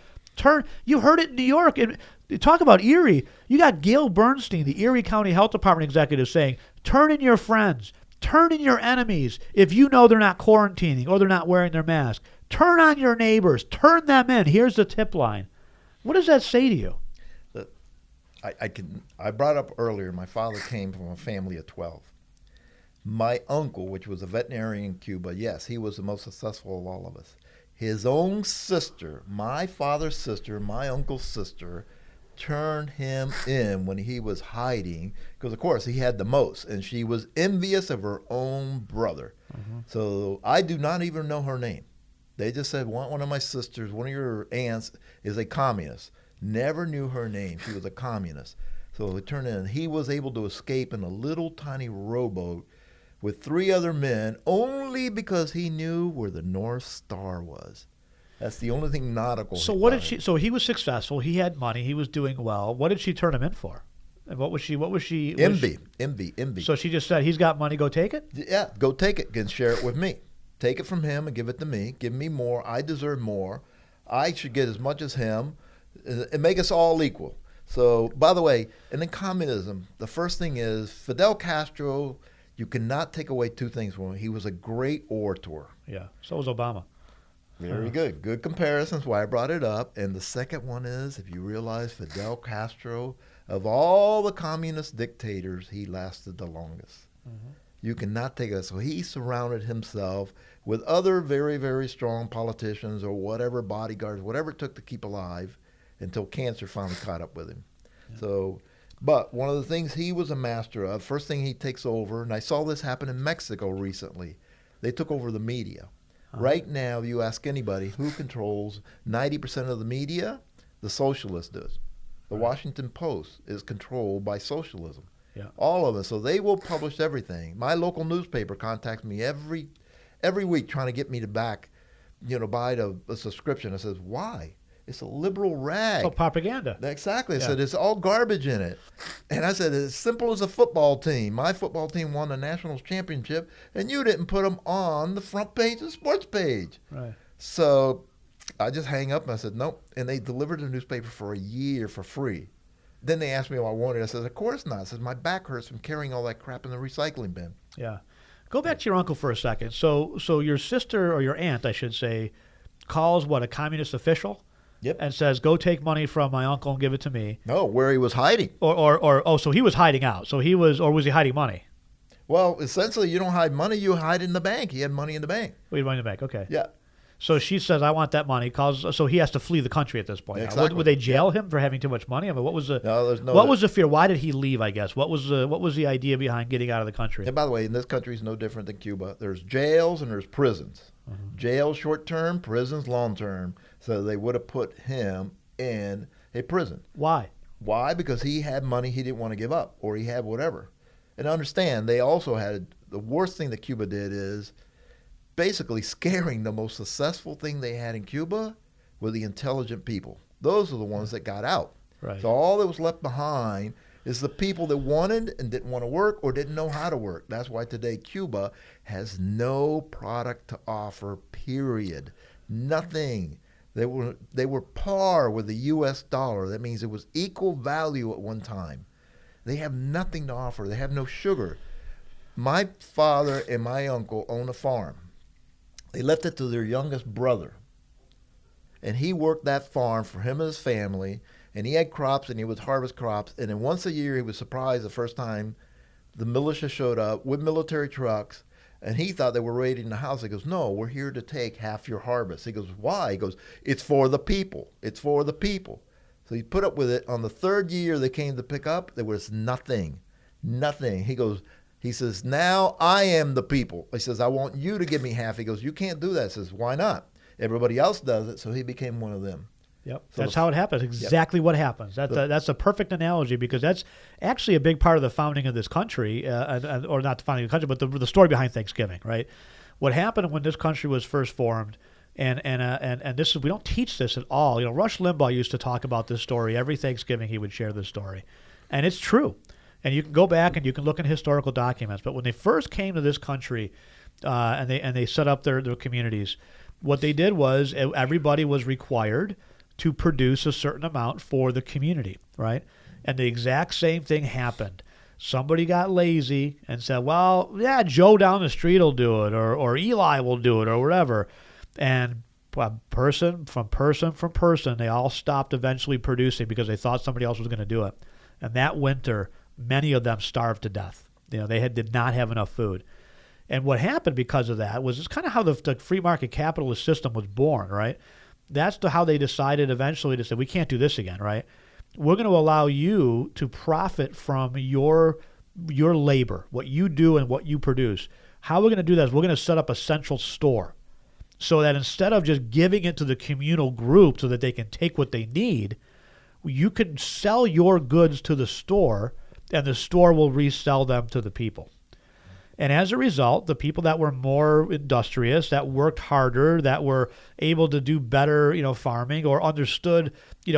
You heard it in New York. Talk about Erie. You got Gail Bernstein, the Erie County Health Department executive, saying, turn in your friends, turn in your enemies if you know they're not quarantining or they're not wearing their mask. Turn on your neighbors. Turn them in. Here's the tip line. What does that say to you? I brought up earlier, my father came from a family of 12. My uncle, which was a veterinarian in Cuba, yes, he was the most successful of all of us. His own sister, my father's sister, my uncle's sister, turned him in when he was hiding, because of course he had the most, and she was envious of her own brother. Mm-hmm. So I do not even know her name. They just said one of my sisters, one of your aunts is a communist. Never knew her name. She was a communist. So it turned in. He was able to escape in a little tiny rowboat with 3 other men only because he knew where the North Star was. That's the only thing nautical. So what did she? So he was successful. He had money. He was doing well. What did she turn him in for? And what was she? Envy. So she just said, "He's got money. Go take it." Yeah, go take it and share it with me. Take it from him and give it to me. Give me more. I deserve more. I should get as much as him. and make us all equal. So, by the way, and in communism, the first thing is Fidel Castro, you cannot take away two things from him. He was a great orator. Yeah. So was Obama. Very good. Good comparisons, why I brought it up. And the second one is, if you realize Fidel Castro, of all the communist dictators, he lasted the longest. You cannot take it. So he surrounded himself with other very, very strong politicians or whatever, bodyguards, whatever it took to keep alive until cancer finally caught up with him. So, but one of the things he was a master of, first thing he takes over, and I saw this happen in Mexico recently, they took over the media. Right now, you ask anybody who controls 90% of the media, the socialist does. The Washington Post is controlled by socialism. Yeah. All of us. So they will publish everything. My local newspaper contacts me every week trying to get me to buy a subscription. I says, why? It's a liberal rag. Oh, propaganda. Exactly. I Yeah. said, it's all garbage in it. And I said, as simple as a football team. My football team won the national championship, and you didn't put them on the front page of the sports page. Right. So I just hang up and I said, nope. And they delivered the newspaper for a year for free. Then they asked me if I wanted it. I said, of course not. I said, my back hurts from carrying all that crap in the recycling bin. Yeah. Go back to your uncle for a second. So your sister, or your aunt, I should say, calls a communist official? Yep. And says, go take money from my uncle and give it to me. No, where he was hiding. So he was hiding out. So was he hiding money? Well, essentially, you don't hide money, you hide in the bank. He had money in the bank. Oh, he had money in the bank, okay. Yeah. So she says, I want that money. So he has to flee the country at this point. Exactly. Would they jail him for having too much money? I mean, what was the there's was the fear? Why did he leave, I guess? What was the idea behind getting out of the country? And by the way, in this country is no different than Cuba. There's jails and there's prisons. Jails short term, prisons long term. So they would have put him in a prison. Why? Why? Because he had money he didn't want to give up, or he had whatever. And understand, they also had, the worst thing that Cuba did is basically scaring the most successful thing they had in Cuba were the intelligent people. Those are the ones that got out. Right. So all that was left behind is the people that wanted and didn't want to work or didn't know how to work. That's why today Cuba has no product to offer, period. Nothing. They were par with the U.S. dollar. That means it was equal value at one time. They have nothing to offer. They have no sugar. My father and my uncle own a farm. They left it to their youngest brother. And he worked that farm for him and his family. And he had crops and he would harvest crops. And then once a year he was surprised the first time the militia showed up with military trucks. And he thought they were raiding the house. He goes, no, we're here to take half your harvest. He goes, why? He goes, it's for the people. It's for the people. So he put up with it. On the third year they came to pick up, there was nothing. Nothing. He says, now I am the people. He says, I want you to give me half. He goes, you can't do that. He says, why not? Everybody else does it, so he became one of them. Yep, so that's how it happens. Exactly what happens. That's a perfect analogy, because that's actually a big part of the founding of this country, or not the founding of the country, but the story behind Thanksgiving, right? What happened when this country was first formed, and this is, we don't teach this at all. Rush Limbaugh used to talk about this story every Thanksgiving. He would share this story, and it's true. And you can go back and you can look in historical documents. But when they first came to this country, and they set up their communities, what they did was everybody was required to produce a certain amount for the community, right? And the exact same thing happened. Somebody got lazy and said, well, yeah, Joe down the street will do it, or Eli will do it, or whatever. And person, they all stopped eventually producing because they thought somebody else was going to do it. And that winter, many of them starved to death. They did not have enough food. And what happened because of that was, it's kind of how the free market capitalist system was born, right? That's how they decided eventually to say, we can't do this again, right? We're going to allow you to profit from your labor, what you do and what you produce. How we're going to do that is we're going to set up a central store, so that instead of just giving it to the communal group so that they can take what they need, you can sell your goods to the store, and the store will resell them to the people. And as a result, the people that were more industrious, that worked harder, that were able to do better, farming, or understood,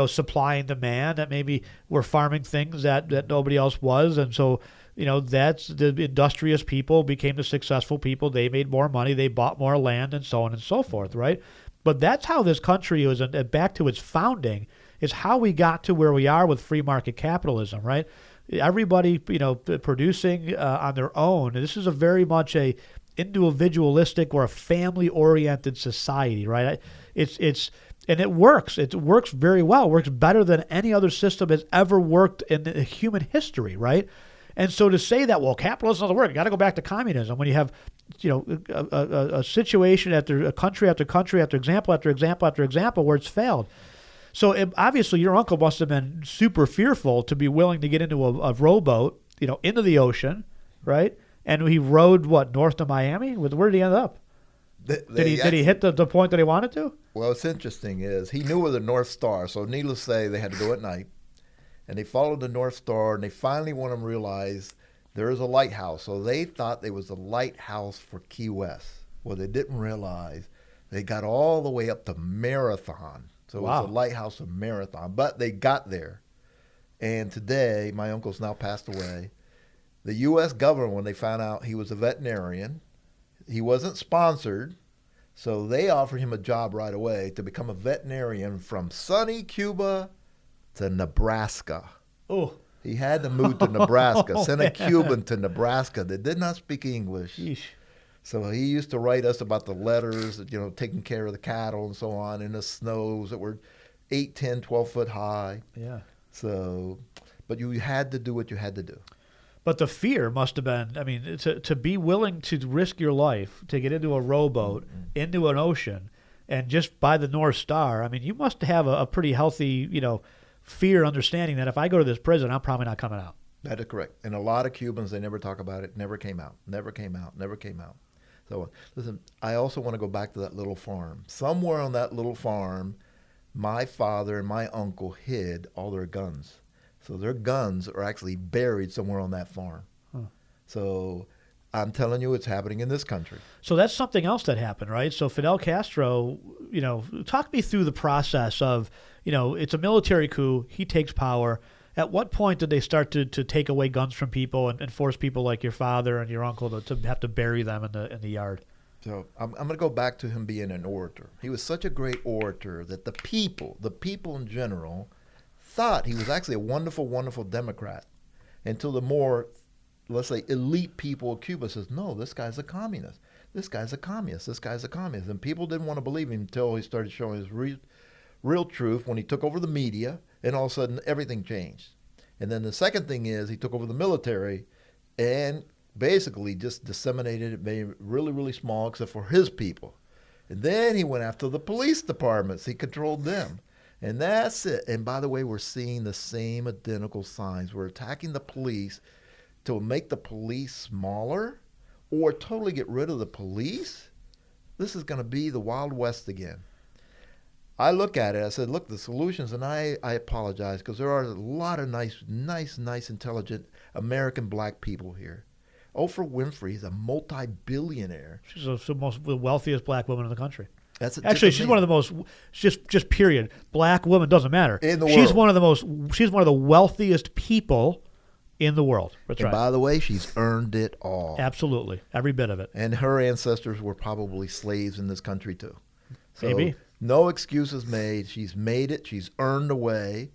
supply and demand, that maybe were farming things that nobody else was. And so, that's the industrious people became the successful people. They made more money. They bought more land, and so on and so forth, right? But that's how this country was, back to its founding. is how we got to where we are with free market capitalism, right? Everybody, producing on their own. This is a very much a individualistic or a family-oriented society, right? And it works. It works very well. It works better than any other system has ever worked in human history, right? And so to say that, well, capitalism doesn't work, you got to go back to communism when you have, a situation after a country after country after example after example after example where it's failed. So obviously your uncle must have been super fearful to be willing to get into a rowboat, into the ocean, right? And he rowed, north to Miami? Where did he end up? Did he hit the point that he wanted to? Well, what's interesting is he knew where the North Star, so needless to say, they had to go at night. And they followed the North Star, and they finally want to realize there is a lighthouse. So they thought there was a lighthouse for Key West. Well, they didn't realize they got all the way up to Marathon. So it was a lighthouse of Marathon. But they got there. And today, my uncle's now passed away. The U.S. government, when they found out he was a veterinarian, he wasn't sponsored, so they offered him a job right away to become a veterinarian from sunny Cuba to Nebraska. Oh. He had to move to Nebraska, send a Cuban to Nebraska that did not speak English. Yeesh. So he used to write us about the letters, taking care of the cattle and so on in the snows that were 8, 10, 12 foot high. Yeah. So, but you had to do what you had to do. But the fear must have been, to be willing to risk your life, to get into a rowboat, into an ocean, and just by the North Star, you must have a pretty healthy, fear understanding that if I go to this prison, I'm probably not coming out. That is correct. And a lot of Cubans, they never talk about it, never came out. So, listen, I also want to go back to that little farm. Somewhere on that little farm, my father and my uncle hid all their guns. So their guns are actually buried somewhere on that farm. Huh. So I'm telling you, it's happening in this country. So that's something else that happened, right? So Fidel Castro, talk me through the process of, it's a military coup. He takes power. At what point did they start to take away guns from people and force people like your father and your uncle to have to bury them in the yard? So I'm going to go back to him being an orator. He was such a great orator that the people in general, thought he was actually a wonderful, wonderful Democrat until the more, let's say, elite people of Cuba says, no, this guy's a communist. This guy's a communist. This guy's a communist. And people didn't want to believe him until he started showing his real truth when he took over the media, and all of a sudden everything changed. And then the second thing is he took over the military and basically just disseminated it, made it really, really small except for his people. And then he went after the police departments. He controlled them. And that's it. And by the way, we're seeing the same identical signs. We're attacking the police to make the police smaller or totally get rid of the police. This is going to be the Wild West again. I look at it, I said, look, the solutions, and I apologize because there are a lot of nice, intelligent American black people here. Oprah Winfrey is a multi-billionaire. She's the wealthiest black woman in the country. Actually, she's one of the most, just period. Black woman, doesn't matter. In the she's world. She's one of the wealthiest people in the world. That's right. By the way, she's earned it all. Absolutely. Every bit of it. And her ancestors were probably slaves in this country too. So maybe. No excuses made. She's made it. She's earned away.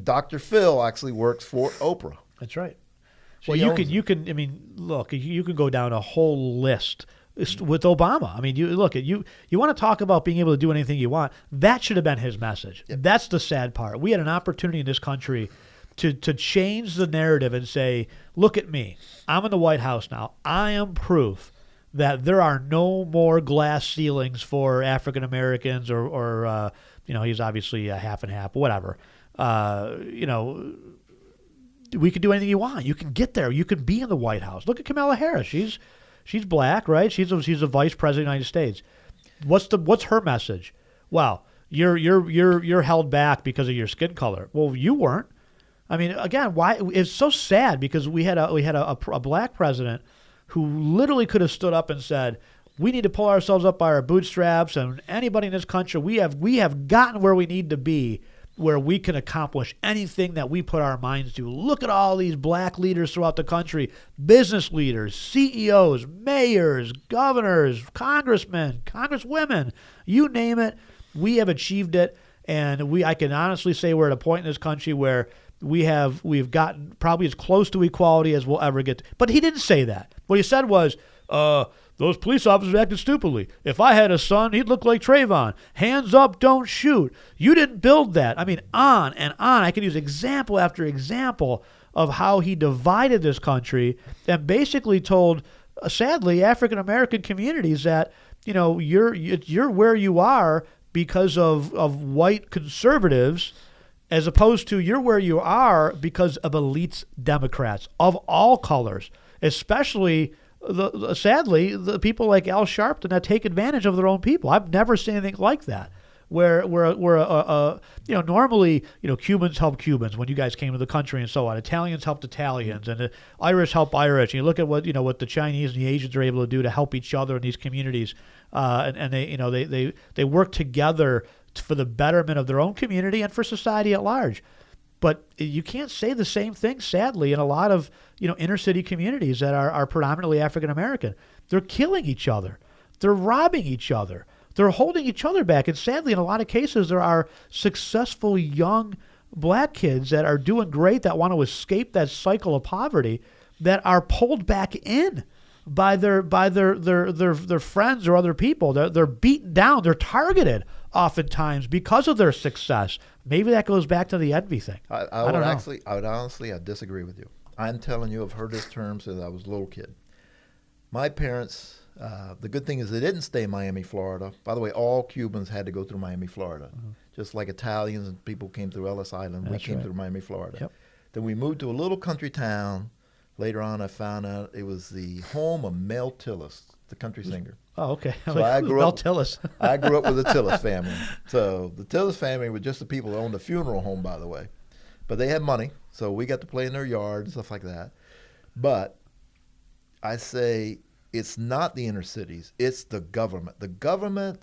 Dr. Phil actually works for Oprah. That's right. Well, you can. Look, you can go down a whole list with Obama. You want to talk about being able to do anything you want. That should have been his message. Yep. That's the sad part. We had an opportunity in this country to change the narrative and say, look at me. I'm in the White House now. I am proof that there are no more glass ceilings for African Americans or he's obviously a half and half, whatever. We can do anything you want. You can get there. You can be in the White House. Look at Kamala Harris. She's black, right? She's a vice president of the United States. What's her message? Well, you're held back because of your skin color. Well, you weren't. Again, why? It's so sad because we had a black president who literally could have stood up and said, we need to pull ourselves up by our bootstraps, and anybody in this country, we have gotten where we need to be, where we can accomplish anything that we put our minds to. Look at all these black leaders throughout the country, business leaders, CEOs, mayors, governors, congressmen, congresswomen, you name it, we have achieved it. And I can honestly say we're at a point in this country where we've gotten probably as close to equality as we'll ever get. But he didn't say that. What he said was, those police officers acted stupidly. If I had a son, he'd look like Trayvon. Hands up, don't shoot. You didn't build that. I mean, on and on. I could use example after example of how he divided this country and basically told, sadly, African American communities that, you're where you are because of white conservatives, as opposed to you're where you are because of elites Democrats of all colors, especially sadly the people like Al Sharpton that take advantage of their own people. I've never seen anything like that. Where normally Cubans help Cubans when you guys came to the country and so on. Italians helped Italians, and the Irish help Irish. And you look at what the Chinese and the Asians are able to do to help each other in these communities, and they work together for the betterment of their own community and for society at large. But you can't say the same thing, sadly, in a lot of inner city communities that are predominantly African American. They're killing each other. They're robbing each other. They're holding each other back. And sadly, in a lot of cases, there are successful young black kids that are doing great, that want to escape that cycle of poverty, that are pulled back in by their friends or other people. They're beaten down. They're targeted oftentimes because of their success. Maybe that goes back to the envy thing. I would honestly disagree with you. I'm telling you, I've heard this term since I was a little kid. My parents, the good thing is they didn't stay in Miami, Florida. By the way, all Cubans had to go through Miami, Florida. Mm-hmm. Just like Italians and people came through Ellis Island, we came through Miami, Florida. Yep. Then we moved to a little country town. Later on, I found out it was the home of Mel Tillis, the country singer. Oh, okay. So I grew Mel up. Tillis. I grew up with the Tillis family. So the Tillis family were just the people that owned the funeral home, by the way. But they had money, so we got to play in their yard and stuff like that. But I say it's not the inner cities; it's the government. The government,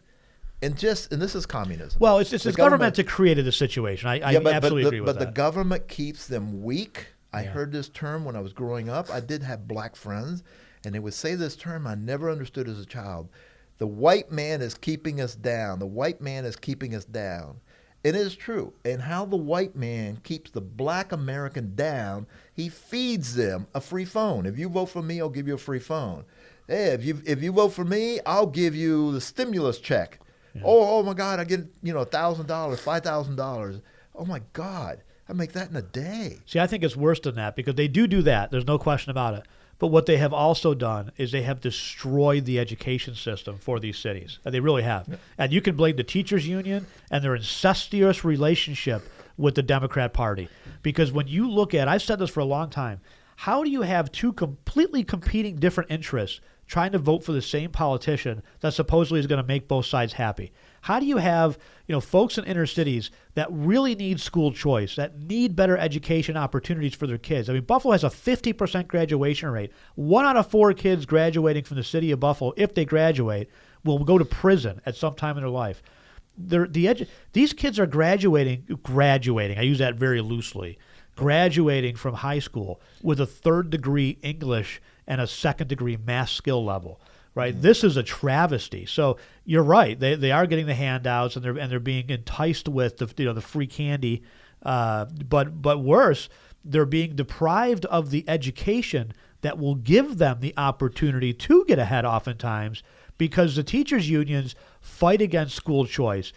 and this is communism. Well, it's the government that created the situation. I absolutely agree with that. But the government keeps them weak. I heard this term when I was growing up. I did have black friends, and they would say this term I never understood as a child. The white man is keeping us down. The white man is keeping us down. It is true. And how the white man keeps the black American down, he feeds them a free phone. If you vote for me, I'll give you a free phone. Hey, if you vote for me, I'll give you the stimulus check. Yeah. Oh my God, I get $1,000, $5,000. Oh my God. I make that in a day. See, I think it's worse than that because they do that. There's no question about it. But what they have also done is they have destroyed the education system for these cities. They really have. Yeah. And you can blame the teachers union and their incestuous relationship with the Democrat Party. Because when you look at, I've said this for a long time, how do you have two completely competing different interests trying to vote for the same politician that supposedly is going to make both sides happy? How do you have, folks in inner cities that really need school choice, that need better education opportunities for their kids? I mean, Buffalo has a 50% graduation rate. 1 out of 4 kids graduating from the city of Buffalo, if they graduate, will go to prison at some time in their life. These kids are graduating, I use that very loosely, graduating from high school with a 3rd degree English and a 2nd degree math skill level. Right, this is a travesty. So you're right; they are getting the handouts and they're being enticed with the free candy, but worse, they're being deprived of the education that will give them the opportunity to get ahead. Oftentimes, because the teachers unions fight against school choice.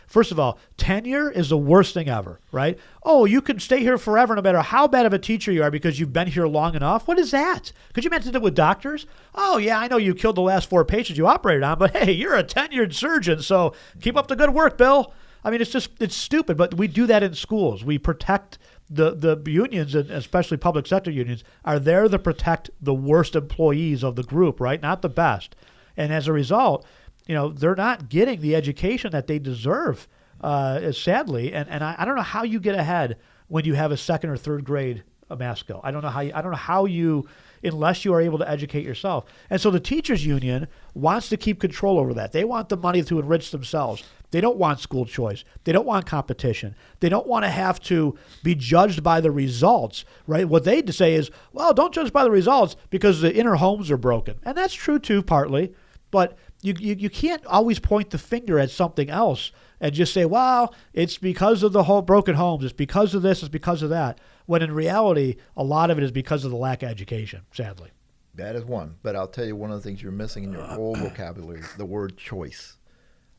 First of all, tenure is the worst thing ever, right? Oh, you can stay here forever no matter how bad of a teacher you are because you've been here long enough. What is that? Could you imagine it with doctors? Oh, yeah, I know you killed the last 4 patients you operated on, but hey, you're a tenured surgeon, so keep up the good work, Bill. I mean, it's stupid, but we do that in schools. We protect the unions, and especially public sector unions, are there to protect the worst employees of the group, right? Not the best. And as a result, they're not getting the education that they deserve, sadly. And I don't know how you get ahead when you have a 2nd or 3rd grade math skill. I don't know how you, unless you are able to educate yourself. And so the teachers union wants to keep control over that. They want the money to enrich themselves. They don't want school choice. They don't want competition. They don't want to have to be judged by the results, right? What they say is, well, don't judge by the results because the inner homes are broken. And that's true too, partly. But you can't always point the finger at something else and just say, well, it's because of the whole broken homes, it's because of this, it's because of that, when in reality, a lot of it is because of the lack of education, sadly. That is one. But I'll tell you one of the things you're missing in your whole vocabulary, the word choice.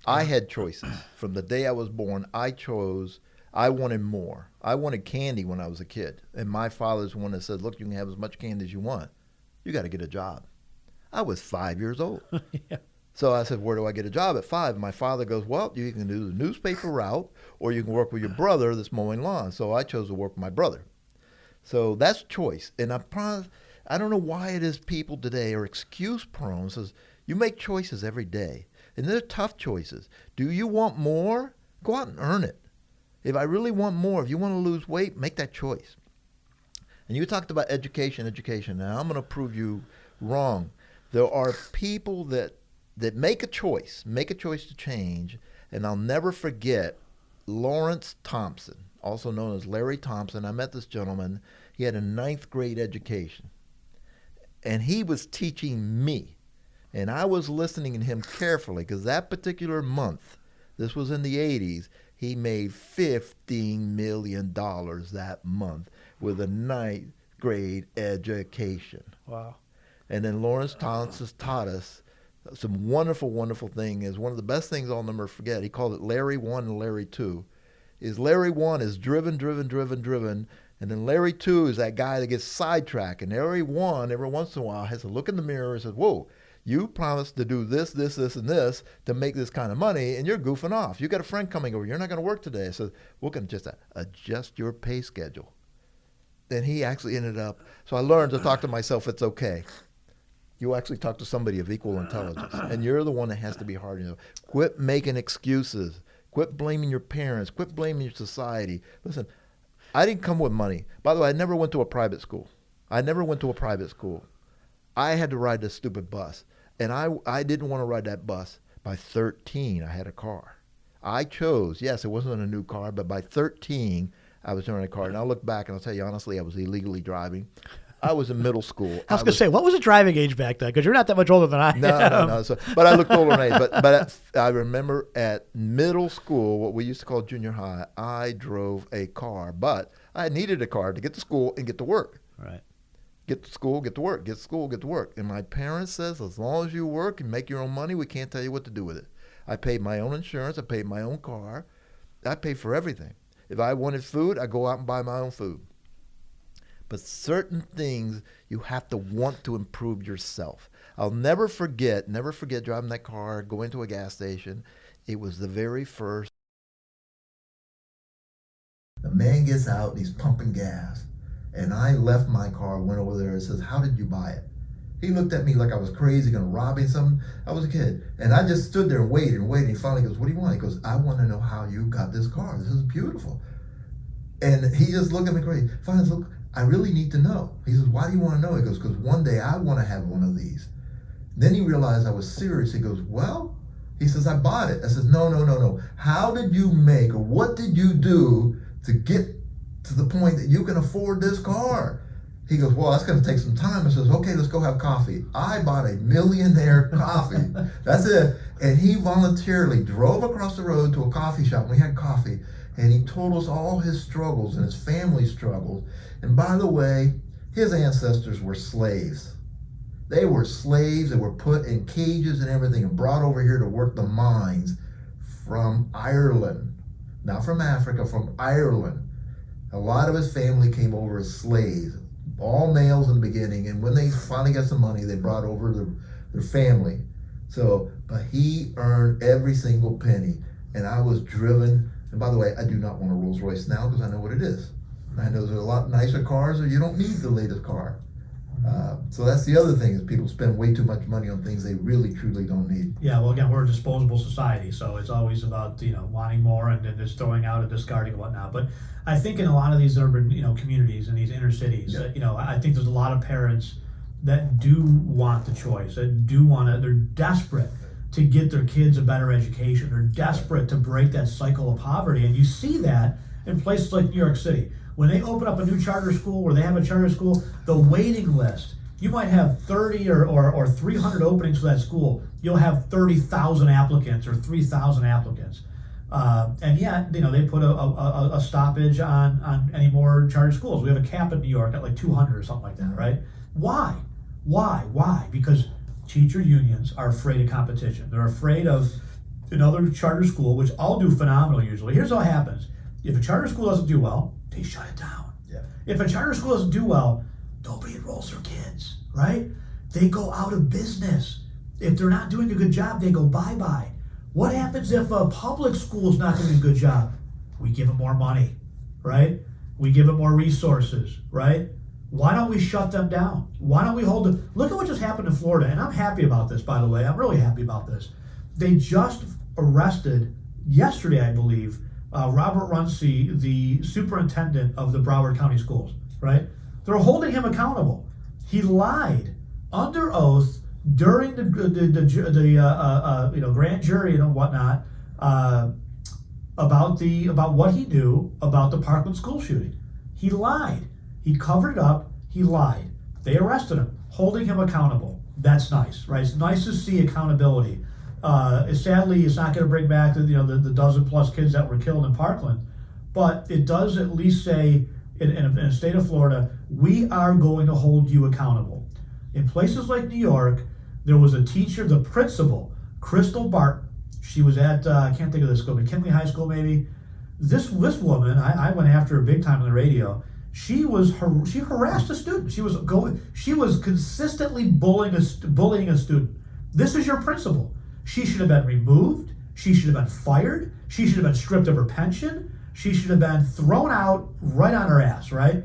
I had choices. From the day I was born, I chose, I wanted more. I wanted candy when I was a kid. And my father's the one that said, look, you can have as much candy as you want. You got to get a job. I was 5 years old. Yeah. So I said, where do I get a job at 5? My father goes, well, you can do the newspaper route or you can work with your brother that's mowing lawns. So I chose to work with my brother. So that's choice. And I don't know why it is people today are excuse prone. Says you make choices every day. And they're tough choices. Do you want more? Go out and earn it. If I really want more, if you want to lose weight, make that choice. And you talked about education. Now I'm going to prove you wrong. There are people that make a choice to change, and I'll never forget Lawrence Thompson, also known as Larry Thompson. I met this gentleman. He had a 9th grade education, and he was teaching me, and I was listening to him carefully because that particular month, this was in the 80s, he made $15 million that month with a 9th grade education. Wow. And then Lawrence Thompson taught us some wonderful, wonderful thing. Is one of the best things I'll never forget. He called it Larry 1 and Larry 2. Is Larry 1 is driven, and then Larry 2 is that guy that gets sidetracked. And Larry 1, every once in a while, has to look in the mirror and says, whoa, you promised to do this, this, this, and this to make this kind of money, and you're goofing off. You got a friend coming over. You're not going to work today. So we're going to just adjust your pay schedule. Then he actually ended up, so I learned to talk to myself, it's okay. You actually talk to somebody of equal intelligence, and you're the one that has to be hard. Quit making excuses. Quit blaming your parents. Quit blaming your society. Listen, I didn't come with money. By the way, I never went to a private school. I had to ride this stupid bus, and I didn't want to ride that bus. By 13, I had a car. I chose, yes, it wasn't a new car, but by 13, I was in a car. And I'll look back, and I'll tell you honestly, I was illegally driving. I was in middle school. I was going to say, what was the driving age back then? Because you're not that much older than I am. No. But I looked older than age. But I remember at middle school, what we used to call junior high, I drove a car. But I needed a car to get to school and get to work. Right. Get to school, get to work. Get to school, get to work. And my parents says, as long as you work and make your own money, we can't tell you what to do with it. I paid my own insurance. I paid my own car. I paid for everything. If I wanted food, I go out and buy my own food. But certain things you have to want to improve yourself. I'll never forget driving that car, going to a gas station. It was the very first. The man gets out and he's pumping gas. And I left my car, went over there and says, how did you buy it? He looked at me like I was crazy, going to rob me something. I was a kid. And I just stood there and waited. He finally goes, what do you want? He goes, I want to know how you got this car. This is beautiful. And he just looked at me crazy. Finally, look, I really need to know. He says, why do you want to know? He goes, because one day I want to have one of these. Then he realized I was serious. He goes, well, he says, I bought it. I says, no. How did you make, or what did you do to get to the point that you can afford this car? He goes, well, that's going to take some time. I says, okay, let's go have coffee. I bought a millionaire coffee. That's it. And he voluntarily drove across the road to a coffee shop. We had coffee. And he told us all his struggles and his family struggles. And by the way, his ancestors were slaves. They were slaves that were put in cages and everything and brought over here to work the mines from Ireland. Not from Africa, from Ireland. A lot of his family came over as slaves, all males in the beginning. And when they finally got some money, they brought over their family. So, but he earned every single penny. And I was driven. And by the way, I do not want a Rolls Royce now because I know what it is. I know there's a lot nicer cars, or you don't need the latest car. So that's the other thing, is people spend way too much money on things they really, truly don't need. Yeah, well, again, we're a disposable society, so it's always about, wanting more and then just throwing out and discarding and whatnot. But I think in a lot of these urban, communities in these inner cities, I think there's a lot of parents that do want the choice, that do want to, they're desperate to get their kids a better education. They're desperate to break that cycle of poverty. And you see that in places like New York City. When they open up a new charter school, where they have a charter school, the waiting list, you might have 30 or 300 openings for that school. you'll have 30,000 applicants or 3,000 applicants. And yet, they put a stoppage on any more charter schools. We have a cap in New York at like 200 or something like that, right? Why? Because teacher unions are afraid of competition. They're afraid of another charter school, which all do phenomenal usually. Here's what happens. If a charter school doesn't do well, they shut it down. Yeah. If a charter school doesn't do well, nobody enrolls their kids, right? They go out of business. If they're not doing a good job, they go bye-bye. What happens if a public school is not doing a good job? We give them more money, right? We give them more resources, right? Why don't we shut them down? Why don't we hold them? Look at what just happened in Florida, and I'm happy about this, by the way. I'm really happy about this. They just arrested, yesterday, I believe, Robert Runcie, the superintendent of the Broward County Schools, right? They're holding him accountable. He lied under oath during the grand jury and whatnot about what he knew about the Parkland school shooting. He lied. He covered it up. He lied. They arrested him, holding him accountable. That's nice, right? It's nice to see accountability. Sadly, it's not going to bring back the dozen plus kids that were killed in Parkland, but it does at least say in a state of Florida, we are going to hold you accountable. In places like New York, there was a teacher, the principal, Crystal Barton. She was at, I can't think of this school, McKinley High School maybe. This woman, I went after her big time on the radio. She harassed a student. She was consistently bullying a student. This is your principal. She should have been removed. She should have been fired. She should have been stripped of her pension. She should have been thrown out right on her ass, right?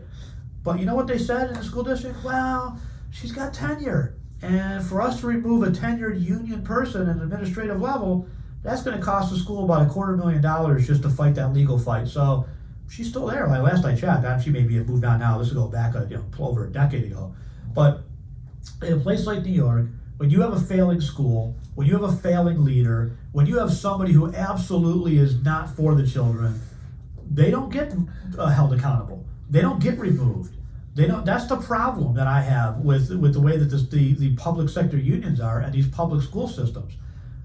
But you know what they said in the school district? Well, she's got tenure. And for us to remove a tenured union person at an administrative level, that's going to cost the school about $250,000 just to fight that legal fight. So she's still there. Like last I checked, she may be moved on now. This will go back over a decade ago. But in a place like New York, when you have a failing school, when you have a failing leader, when you have somebody who absolutely is not for the children, they don't get held accountable. They don't get removed. They don't. That's the problem that I have with the way that the public sector unions are and these public school systems.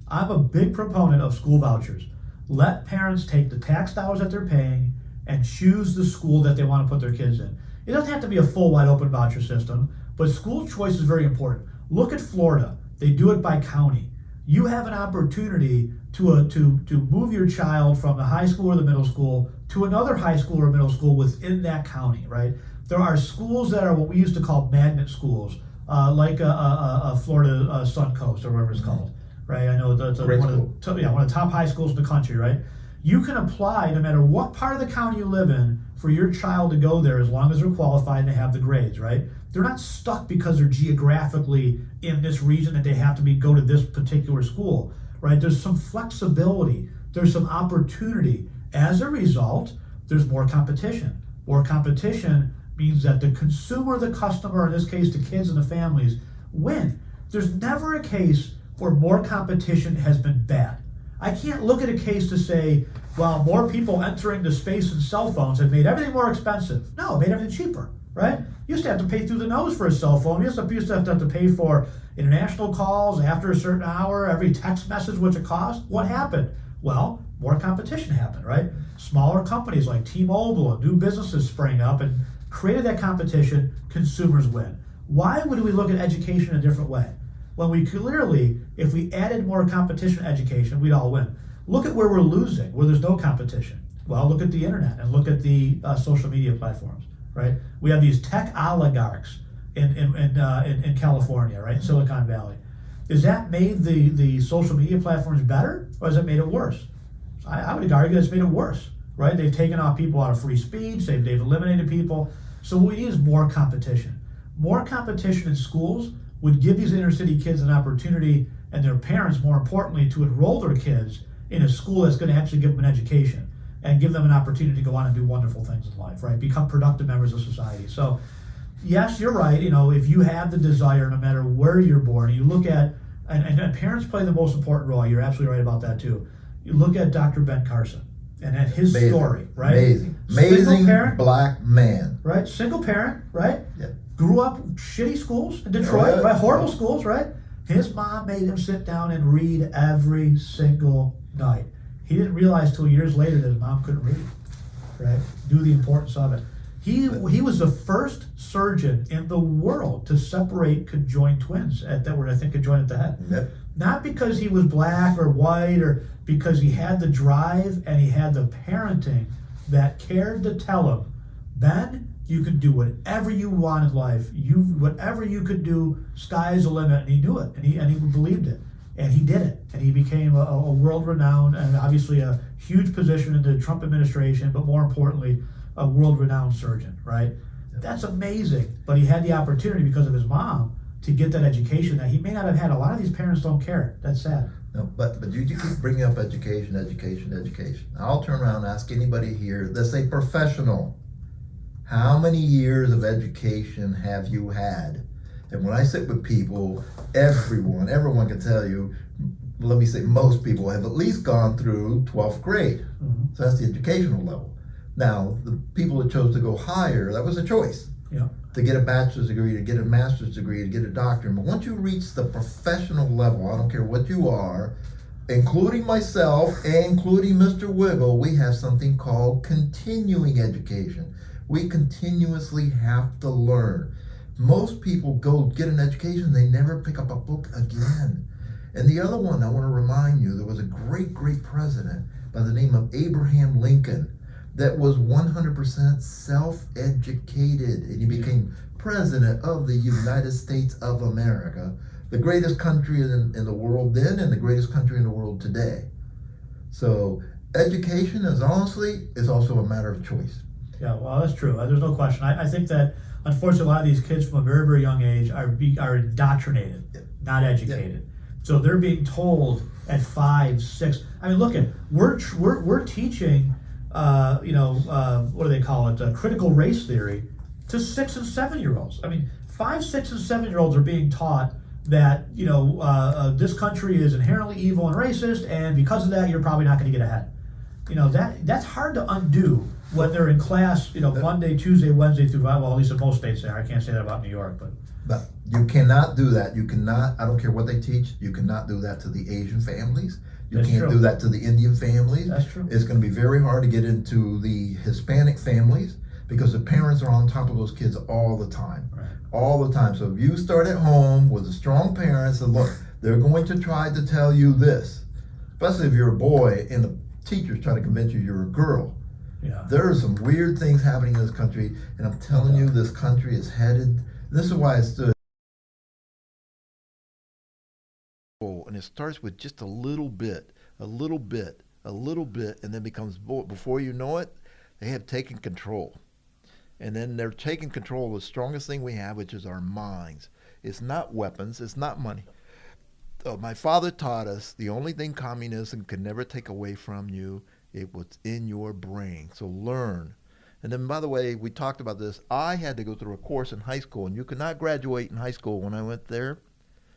I'm a big proponent of school vouchers. Let parents take the tax dollars that they're paying and choose the school that they want to put their kids in. It doesn't have to be a full wide open voucher system, but school choice is very important. Look at Florida. They do it by county. You have an opportunity to move your child from the high school or the middle school to another high school or middle school within that county, right? There are schools that are what we used to call magnet schools, like a Florida Suncoast or whatever it's called, right? I know it's one of the top high schools in the country, right? You can apply no matter what part of the county you live in for your child to go there as long as they're qualified and they have the grades, right? They're not stuck because they're geographically in this region that they have to go to this particular school, right? There's some flexibility. There's some opportunity. As a result, there's more competition. More competition means that the consumer, the customer, in this case, the kids and the families, win. There's never a case where more competition has been bad. I can't look at a case to say, well, more people entering the space and cell phones have made everything more expensive. No, it made everything cheaper, right? You used to have to pay through the nose for a cell phone. You used to have to pay for international calls after a certain hour, every text message, which it cost. What happened? Well, more competition happened, right? Smaller companies like T-Mobile and new businesses sprang up and created that competition. Consumers win. Why would we look at education a different way? When we clearly, if we added more competition education, we'd all win. Look at where we're losing, where there's no competition. Well, look at the internet and look at the social media platforms, right? We have these tech oligarchs in California, right? Silicon Valley. Has that made the social media platforms better, or has it made it worse? I would argue it's made it worse, right? They've taken off people out of free speech. They've eliminated people. So what we need is more competition. More competition in schools would give these inner city kids an opportunity, and their parents, more importantly, to enroll their kids in a school that's going to actually give them an education and give them an opportunity to go on and do wonderful things in life, right? Become productive members of society. So, yes, you're right. If you have the desire, no matter where you're born, you look at, and parents play the most important role. You're absolutely right about that too. You look at Dr. Ben Carson and at his story, right? Amazing parent, black man, right? Single parent, right? Yeah. Grew up shitty schools in Detroit, right? Horrible schools, right? His mom made him sit down and read every single night. He didn't realize till years later that his mom couldn't read, right? Knew the importance of it. He was the first surgeon in the world to separate conjoined twins that were, I think, conjoined at the head. Yep. Not because he was black or white, or because he had the drive and he had the parenting that cared to tell him, Ben, you can do whatever you want in life. Whatever you could do, sky's the limit. And he knew it, and he believed it, and he did it, and he became a world-renowned, and obviously a huge position in the Trump administration, but more importantly, a world-renowned surgeon, right? That's amazing. But he had the opportunity because of his mom to get that education that he may not have had. A lot of these parents don't care. That's sad. No, but you keep bringing up education. I'll turn around and ask anybody here that's a professional, how many years of education have you had? And when I sit with people, everyone can tell you, let me say most people have at least gone through 12th grade. Mm-hmm. So that's the educational level. Now, the people that chose to go higher, that was a choice. Yeah. To get a bachelor's degree, to get a master's degree, to get a doctorate. But once you reach the professional level, I don't care what you are, including myself and including Mr. Wiggle, we have something called continuing education. We continuously have to learn. Most people go get an education, they never pick up a book again. And the other one, I want to remind you, there was a great president by the name of Abraham Lincoln that was 100% self-educated, and he became president of the United States of America, the greatest country in the world then and the greatest country in the world today. So education is also a matter of choice. Yeah, well, that's true. There's no question. I think that, unfortunately, a lot of these kids from a very, very young age are indoctrinated, not educated. So they're being told at 5, 6. I mean, look at we're teaching, what do they call it? Critical race theory to 6 and 7-year-olds. I mean, 5, 6, and 7-year-olds are being taught that this country is inherently evil and racist, and because of that, you're probably not going to get ahead. That's hard to undo when they're in class, Monday, Tuesday, Wednesday through, well, at least in most states there. I can't say that about New York, but you cannot do that. You cannot, I don't care what they teach, you cannot do that to the Asian families. You can't do that to the Indian families. That's true. It's going to be very hard to get into the Hispanic families because the parents are on top of those kids all the time. Right. All the time. So if you start at home with a strong parents and look, they're going to try to tell you this, especially if you're a boy and the teachers try to convince you you're a girl. Yeah. There are some weird things happening in this country, and I'm telling you, this country is headed. This is why I stood. And it starts with just a little bit, and then becomes, before you know it, they have taken control. And then they're taking control of the strongest thing we have, which is our minds. It's not weapons, it's not money. My father taught us the only thing communism can never take away from you, it was in your brain. So learn. And then, by the way, we talked about this. I had to go through a course in high school, and you could not graduate in high school when I went there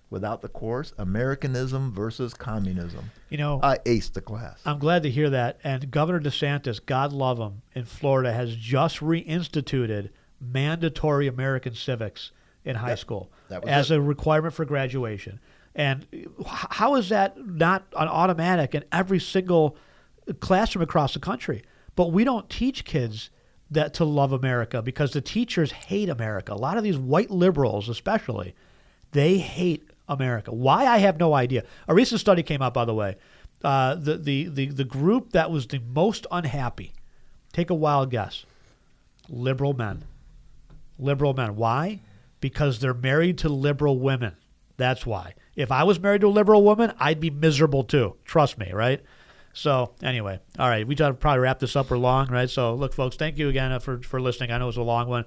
without the course, Americanism versus Communism. I aced the class. I'm glad to hear that. And Governor DeSantis, God love him, in Florida has just reinstituted mandatory American civics in high school as a requirement for graduation. And how is that not an automatic in every single classroom across the country? But we don't teach kids that to love America because the teachers hate America. A lot of these white liberals especially, they hate America. Why? I have no idea. A recent study came out, by the way. The group that was the most unhappy, take a wild guess, liberal men. Liberal men. Why? Because they're married to liberal women. That's why. If I was married to a liberal woman, I'd be miserable too. Trust me, right? So anyway, all right, we got to probably wrap this up. We're long, right? So look, folks, thank you again for listening. I know it was a long one.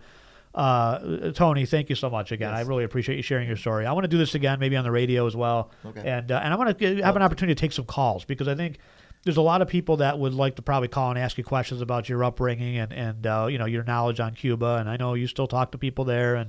Tony, thank you so much again. Yes. I really appreciate you sharing your story. I want to do this again, maybe on the radio as well. Okay. And I want to have an opportunity to take some calls because I think there's a lot of people that would like to probably call and ask you questions about your upbringing and your knowledge on Cuba. And I know you still talk to people there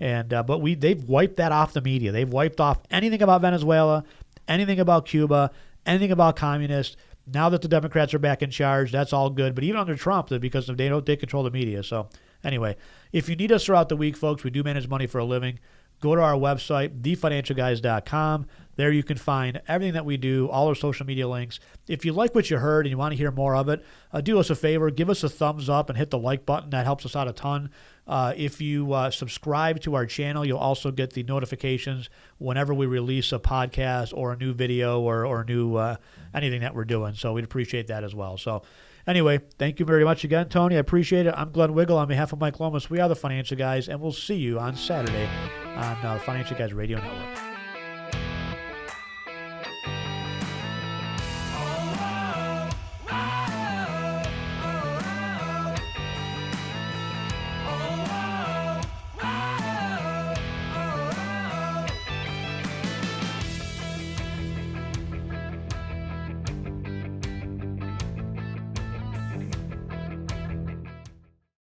but they've wiped that off the media. They've wiped off anything about Venezuela, anything about Cuba, anything about communists. Now that the Democrats are back in charge, that's all good. But even under Trump, because they control the media. So anyway, if you need us throughout the week, folks, we do manage money for a living. go to our website, thefinancialguys.com. There you can find everything that we do, all our social media links. If you like what you heard and you want to hear more of it, do us a favor, give us a thumbs up and hit the like button. That helps us out a ton. If you subscribe to our channel, you'll also get the notifications whenever we release a podcast or a new video or new anything that we're doing. So we'd appreciate that as well. So anyway, thank you very much again, Tony. I appreciate it. I'm Glenn Wiggle on behalf of Mike Lomas. We are the Financial Guys, and we'll see you on Saturday on the Financial Guys Radio Network.